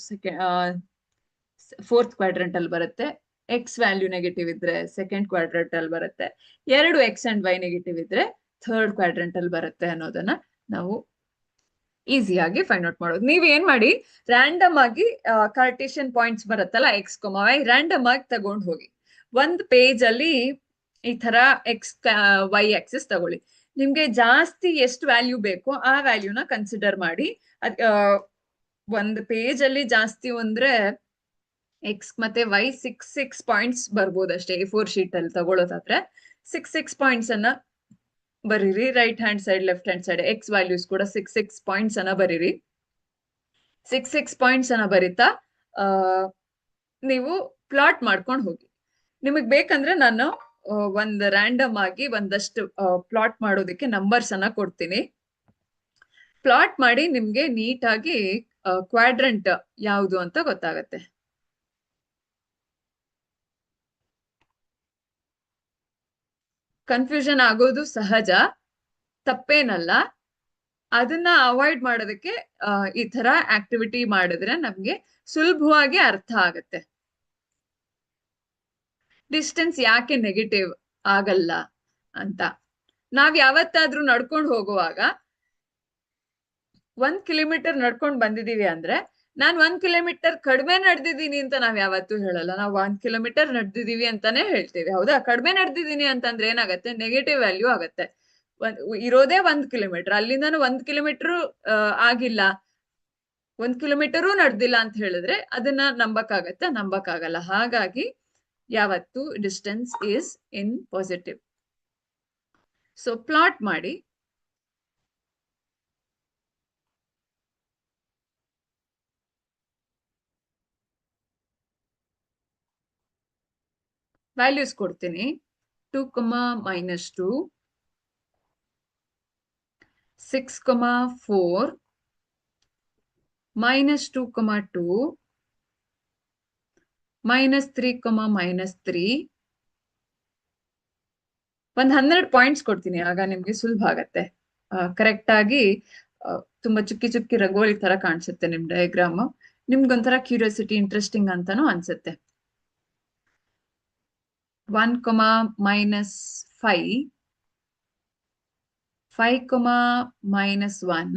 ಫೋರ್ತ್ ಕ್ವಾಡ್ರಂಟ್ ಅಲ್ಲಿ ಬರುತ್ತೆ. ಎಕ್ಸ್ ವ್ಯಾಲ್ಯೂ ನೆಗೆಟಿವ್ ಇದ್ರೆ ಸೆಕೆಂಡ್ ಕ್ವಾಡ್ರಂಟ್ ಅಲ್ಲಿ ಬರುತ್ತೆ. ಎರಡು ಎಕ್ಸ್ ಅಂಡ್ ವೈ ನೆಗೆಟಿವ್ ಇದ್ರೆ ಥರ್ಡ್ ಕ್ವಾಡ್ರಂಟ್ ಅಲ್ಲಿ ಬರುತ್ತೆ ಅನ್ನೋದನ್ನ ನಾವು ಈಸಿಯಾಗಿ ಫೈಂಡ್ ಔಟ್ ಮಾಡೋದು. ನೀವ್ ಏನ್ ಮಾಡಿ, ರ್ಯಾಂಡಮ್ ಆಗಿ ಕಾರ್ಟೇಶಿಯನ್ ಪಾಯಿಂಟ್ಸ್ ಬರುತ್ತಲ್ಲ ಎಕ್ಸ್ ಕೊಮ ವೈ, ರ್ಯಾಂಡಮ್ ಆಗಿ ತಗೊಂಡ್ ಹೋಗಿ ಒಂದ್ ಪೇಜ್ ಅಲ್ಲಿ ಈ ತರ ಎಕ್ಸ್ ವೈ ಆಕ್ಸಿಸ್ ತಗೊಳ್ಳಿ. ನಿಮ್ಗೆ ಜಾಸ್ತಿ ಎಷ್ಟು ವ್ಯಾಲ್ಯೂ ಬೇಕೋ ಆ ವ್ಯಾಲ್ಯೂನ ಕನ್ಸಿಡರ್ ಮಾಡಿ. ಒಂದ್ ಪೇಜ್ ಅಲ್ಲಿ ಜಾಸ್ತಿ ಅಂದ್ರೆ ಎಕ್ಸ್ ಮತ್ತೆ ವೈ 6 ಪಾಯಿಂಟ್ಸ್ ಬರ್ಬೋದು ಅಷ್ಟೇ. A4 ಶೀಟ್ ಅಲ್ಲಿ ತಗೊಳ್ಳೋದಾದ್ರೆ 6 ಪಾಯಿಂಟ್ಸ್ ಅನ್ನ ಬರೀರಿ. Right hand side, left hand side X values ಕೂಡ 6 ಪಾಯಿಂಟ್ಸ್ ಅನ್ನ ಬರೀರಿ. 6 ಪಾಯಿಂಟ್ಸ್ ಅನ್ನ ಬರೀತಾ ನೀವು ಪ್ಲಾಟ್ ಮಾಡ್ಕೊಂಡು ಹೋಗಿ. ನಿಮಗ್ ಬೇಕಂದ್ರೆ ನಾನು ಒಂದ್ ರ್ಯಾಂಡಮ್ ಆಗಿ ಒಂದಷ್ಟು ಪ್ಲಾಟ್ ಮಾಡೋದಕ್ಕೆ ನಂಬರ್ಸ್ ಅನ್ನ ಕೊಡ್ತೀನಿ. ಪ್ಲಾಟ್ ಮಾಡಿ ನಿಮ್ಗೆ ನೀಟಾಗಿ ಕ್ವಾಡ್ರಂಟ್ ಯಾವುದು ಅಂತ ಗೊತ್ತಾಗತ್ತೆ. ಕನ್ಫ್ಯೂಷನ್ ಆಗೋದು ಸಹಜ, ತಪ್ಪೇನಲ್ಲ. ಅದನ್ನ ಅವಾಯ್ಡ್ ಮಾಡೋದಕ್ಕೆ ಈ ತರ ಆಕ್ಟಿವಿಟಿ ಮಾಡಿದ್ರೆ ನಮ್ಗೆ ಸುಲಭವಾಗಿ ಅರ್ಥ ಆಗತ್ತೆ. ಡಿಸ್ಟೆನ್ಸ್ ಯಾಕೆ ನೆಗೆಟಿವ್ ಆಗಲ್ಲ ಅಂತ. ನಾವ್ ಯಾವತ್ತಾದ್ರೂ ನಡ್ಕೊಂಡು ಹೋಗುವಾಗ 1 ಕಿಲೋಮೀಟರ್ ನಡ್ಕೊಂಡು ಬಂದಿದೀವಿ ಅಂದ್ರೆ ನಾನ್ 1 ಕಿಲೋಮೀಟರ್ ಕಡಿಮೆ ನಡೆದಿದ್ದೀನಿ ಅಂತ ನಾವ್ ಯಾವತ್ತೂ ಹೇಳಲ್ಲ. ನಾವು 1 ಕಿಲೋಮೀಟರ್ ನಡೆದಿದೀವಿ ಅಂತಾನೆ ಹೇಳ್ತೀವಿ. ಹೌದಾ? ಕಡಿಮೆ ನಡೆದಿದ್ದೀನಿ ಅಂತಂದ್ರೆ ಏನಾಗತ್ತೆ? ನೆಗೆಟಿವ್ ವ್ಯಾಲ್ಯೂ ಆಗತ್ತೆ. ಇರೋದೇ 1 ಕಿಲೋಮೀಟರ್, ಅಲ್ಲಿಂದಾನು 1 ಕಿಲೋಮೀಟರ್ ಆಗಿಲ್ಲ, 1 ಕಿಲೋಮೀಟರು ನಡೆದಿಲ್ಲ ಅಂತ ಹೇಳಿದ್ರೆ ಅದನ್ನ ನಂಬಕ್ಕಾಗತ್ತಾ? ನಂಬಕ್ಕಾಗಲ್ಲ. ಹಾಗಾಗಿ ಯಾವತ್ತು distance is in positive. So plot ಮಾಡಿ. ವ್ಯಾಲ್ಯೂಸ್ ಕೊಡ್ತೀನಿ. 2, -2, 6, -4, -2, -2, -3, -3. ಒಂದ್ 12 ಪಾಯಿಂಟ್ಸ್ ಕೊಡ್ತೀನಿ. ಆಗ ನಿಮ್ಗೆ ಸುಲಭ ಆಗತ್ತೆ. ಕರೆಕ್ಟ್ ಆಗಿ ತುಂಬಾ ಚುಕ್ಕಿ ಚುಕ್ಕಿ ರಂಗೋಲಿ ತರ ಕಾಣಿಸುತ್ತೆ ನಿಮ್ ಡಯಾಗ್ರಾಮ್. ನಿಮ್ಗೊಂಥರ ಕ್ಯೂರಿಯಾಸಿಟಿ, ಇಂಟ್ರೆಸ್ಟಿಂಗ್ ಅಂತಾನು ಅನ್ಸುತ್ತೆ. 1, -5, 5, -1,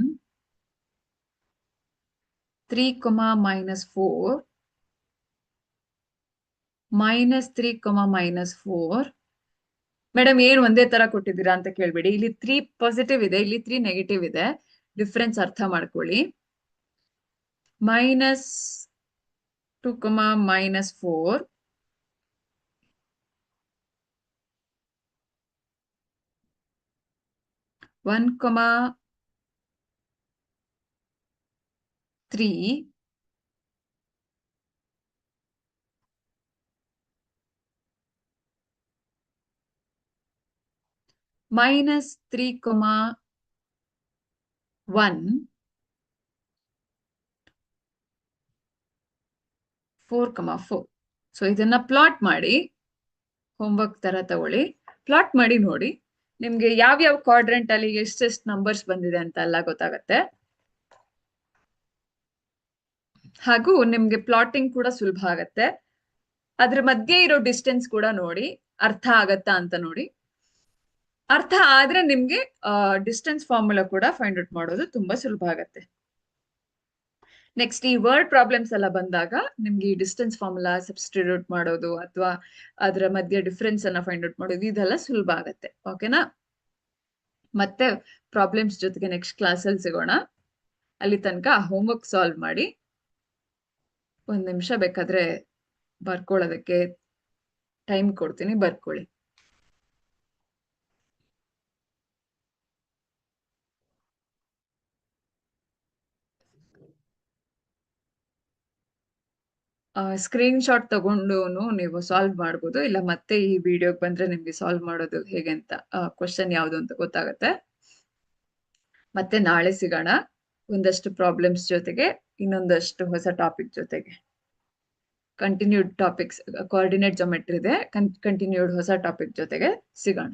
3, -4, -3, -4. ಮೇಡಮ್ ಏನ್ ಒಂದೇ ತರ ಕೊಟ್ಟಿದ್ದೀರಾ ಅಂತ ಕೇಳ್ಬೇಡಿ. ಇಲ್ಲಿ 3 ಪಾಸಿಟಿವ್ ಇದೆ, ಇಲ್ಲಿ 3 ನೆಗೆಟಿವ್ ಇದೆ. ಡಿಫ್ರೆನ್ಸ್ ಅರ್ಥ ಮಾಡ್ಕೊಳ್ಳಿ. -2, -4, 1,3 -3,1 4,4. ಸೊ ಇದನ್ನ ಪ್ಲಾಟ್ ಮಾಡಿ ಹೋಮ್ವರ್ಕ್ ತರ ತಗೊಳ್ಳಿ. ಪ್ಲಾಟ್ ಮಾಡಿ ನೋಡಿ, ನಿಮ್ಗೆ ಯಾವ್ಯಾವ ಕ್ವಾಡ್ರೆಂಟ್ ಅಲ್ಲಿ ಎಷ್ಟೆಷ್ಟು ನಂಬರ್ಸ್ ಬಂದಿದೆ ಅಂತ ಎಲ್ಲ ಗೊತ್ತಾಗತ್ತೆ. ಹಾಗೂ ನಿಮ್ಗೆ ಪ್ಲಾಟಿಂಗ್ ಕೂಡ ಸುಲಭ ಆಗತ್ತೆ. ಅದ್ರ ಮಧ್ಯೆ ಇರೋ ಡಿಸ್ಟೆನ್ಸ್ ಕೂಡ ನೋಡಿ, ಅರ್ಥ ಆಗತ್ತಾ ಅಂತ ನೋಡಿ. ಅರ್ಥ ಆದ್ರೆ ನಿಮ್ಗೆ ಡಿಸ್ಟೆನ್ಸ್ ಫಾರ್ಮುಲಾ ಕೂಡ ಫೈಂಡ್ ಔಟ್ ಮಾಡೋದು ತುಂಬಾ ಸುಲಭ ಆಗತ್ತೆ. ನೆಕ್ಸ್ಟ್ ಈ ವರ್ಡ್ ಪ್ರಾಬ್ಲಮ್ಸ್ ಎಲ್ಲ ಬಂದಾಗ ನಿಮ್ಗೆ ಈ ಡಿಸ್ಟೆನ್ಸ್ ಫಾರ್ಮುಲಾ ಸಬ್ಸ್ಟಿಟ್ಯೂಟ್ ಮಾಡೋದು ಅಥವಾ ಅದರ ಮಧ್ಯೆ ಡಿಫ್ರೆನ್ಸ್ ಅನ್ನ ಫೈಂಡ್ ಔಟ್ ಮಾಡೋದು ಇದೆಲ್ಲ ಸುಲಭ ಆಗತ್ತೆ. ಓಕೆನಾ? ಮತ್ತೆ ಪ್ರಾಬ್ಲಮ್ಸ್ ಜೊತೆಗೆ ನೆಕ್ಸ್ಟ್ ಕ್ಲಾಸ್ ಅಲ್ಲಿ ಸಿಗೋಣ. ಅಲ್ಲಿ ತನಕ ಹೋಮ್ವರ್ಕ್ ಸಾಲ್ವ್ ಮಾಡಿ. 1 ನಿಮಿಷ ಬೇಕಾದ್ರೆ ಬರ್ಕೊಳ್ಳೋದಕ್ಕೆ ಟೈಮ್ ಕೊಡ್ತೀನಿ, ಬರ್ಕೊಳ್ಳಿ. ಸ್ಕ್ರೀನ್ ಶಾಟ್ ತಗೊಂಡು ನೀವು ಸಾಲ್ವ್ ಮಾಡ್ಬೋದು, ಇಲ್ಲ ಮತ್ತೆ ಈ ವಿಡಿಯೋಗೆ ಬಂದ್ರೆ ನಿಮ್ಗೆ ಸಾಲ್ವ್ ಮಾಡೋದು ಹೇಗೆ ಅಂತ, ಕ್ವಶನ್ ಯಾವ್ದು ಅಂತ ಗೊತ್ತಾಗತ್ತೆ. ಮತ್ತೆ ನಾಳೆ ಸಿಗೋಣ ಒಂದಷ್ಟು ಪ್ರಾಬ್ಲಮ್ಸ್ ಜೊತೆಗೆ, ಇನ್ನೊಂದಷ್ಟು ಹೊಸ ಟಾಪಿಕ್ ಜೊತೆಗೆ. ಕಂಟಿನ್ಯೂಡ್ ಟಾಪಿಕ್ಸ್, ಕೋಆರ್ಡಿನೇಟ್ ಜೊಮೆಟ್ರಿ ಇದೆ, ಕಂಟಿನ್ಯೂಡ್ ಹೊಸ ಟಾಪಿಕ್ ಜೊತೆಗೆ ಸಿಗೋಣ.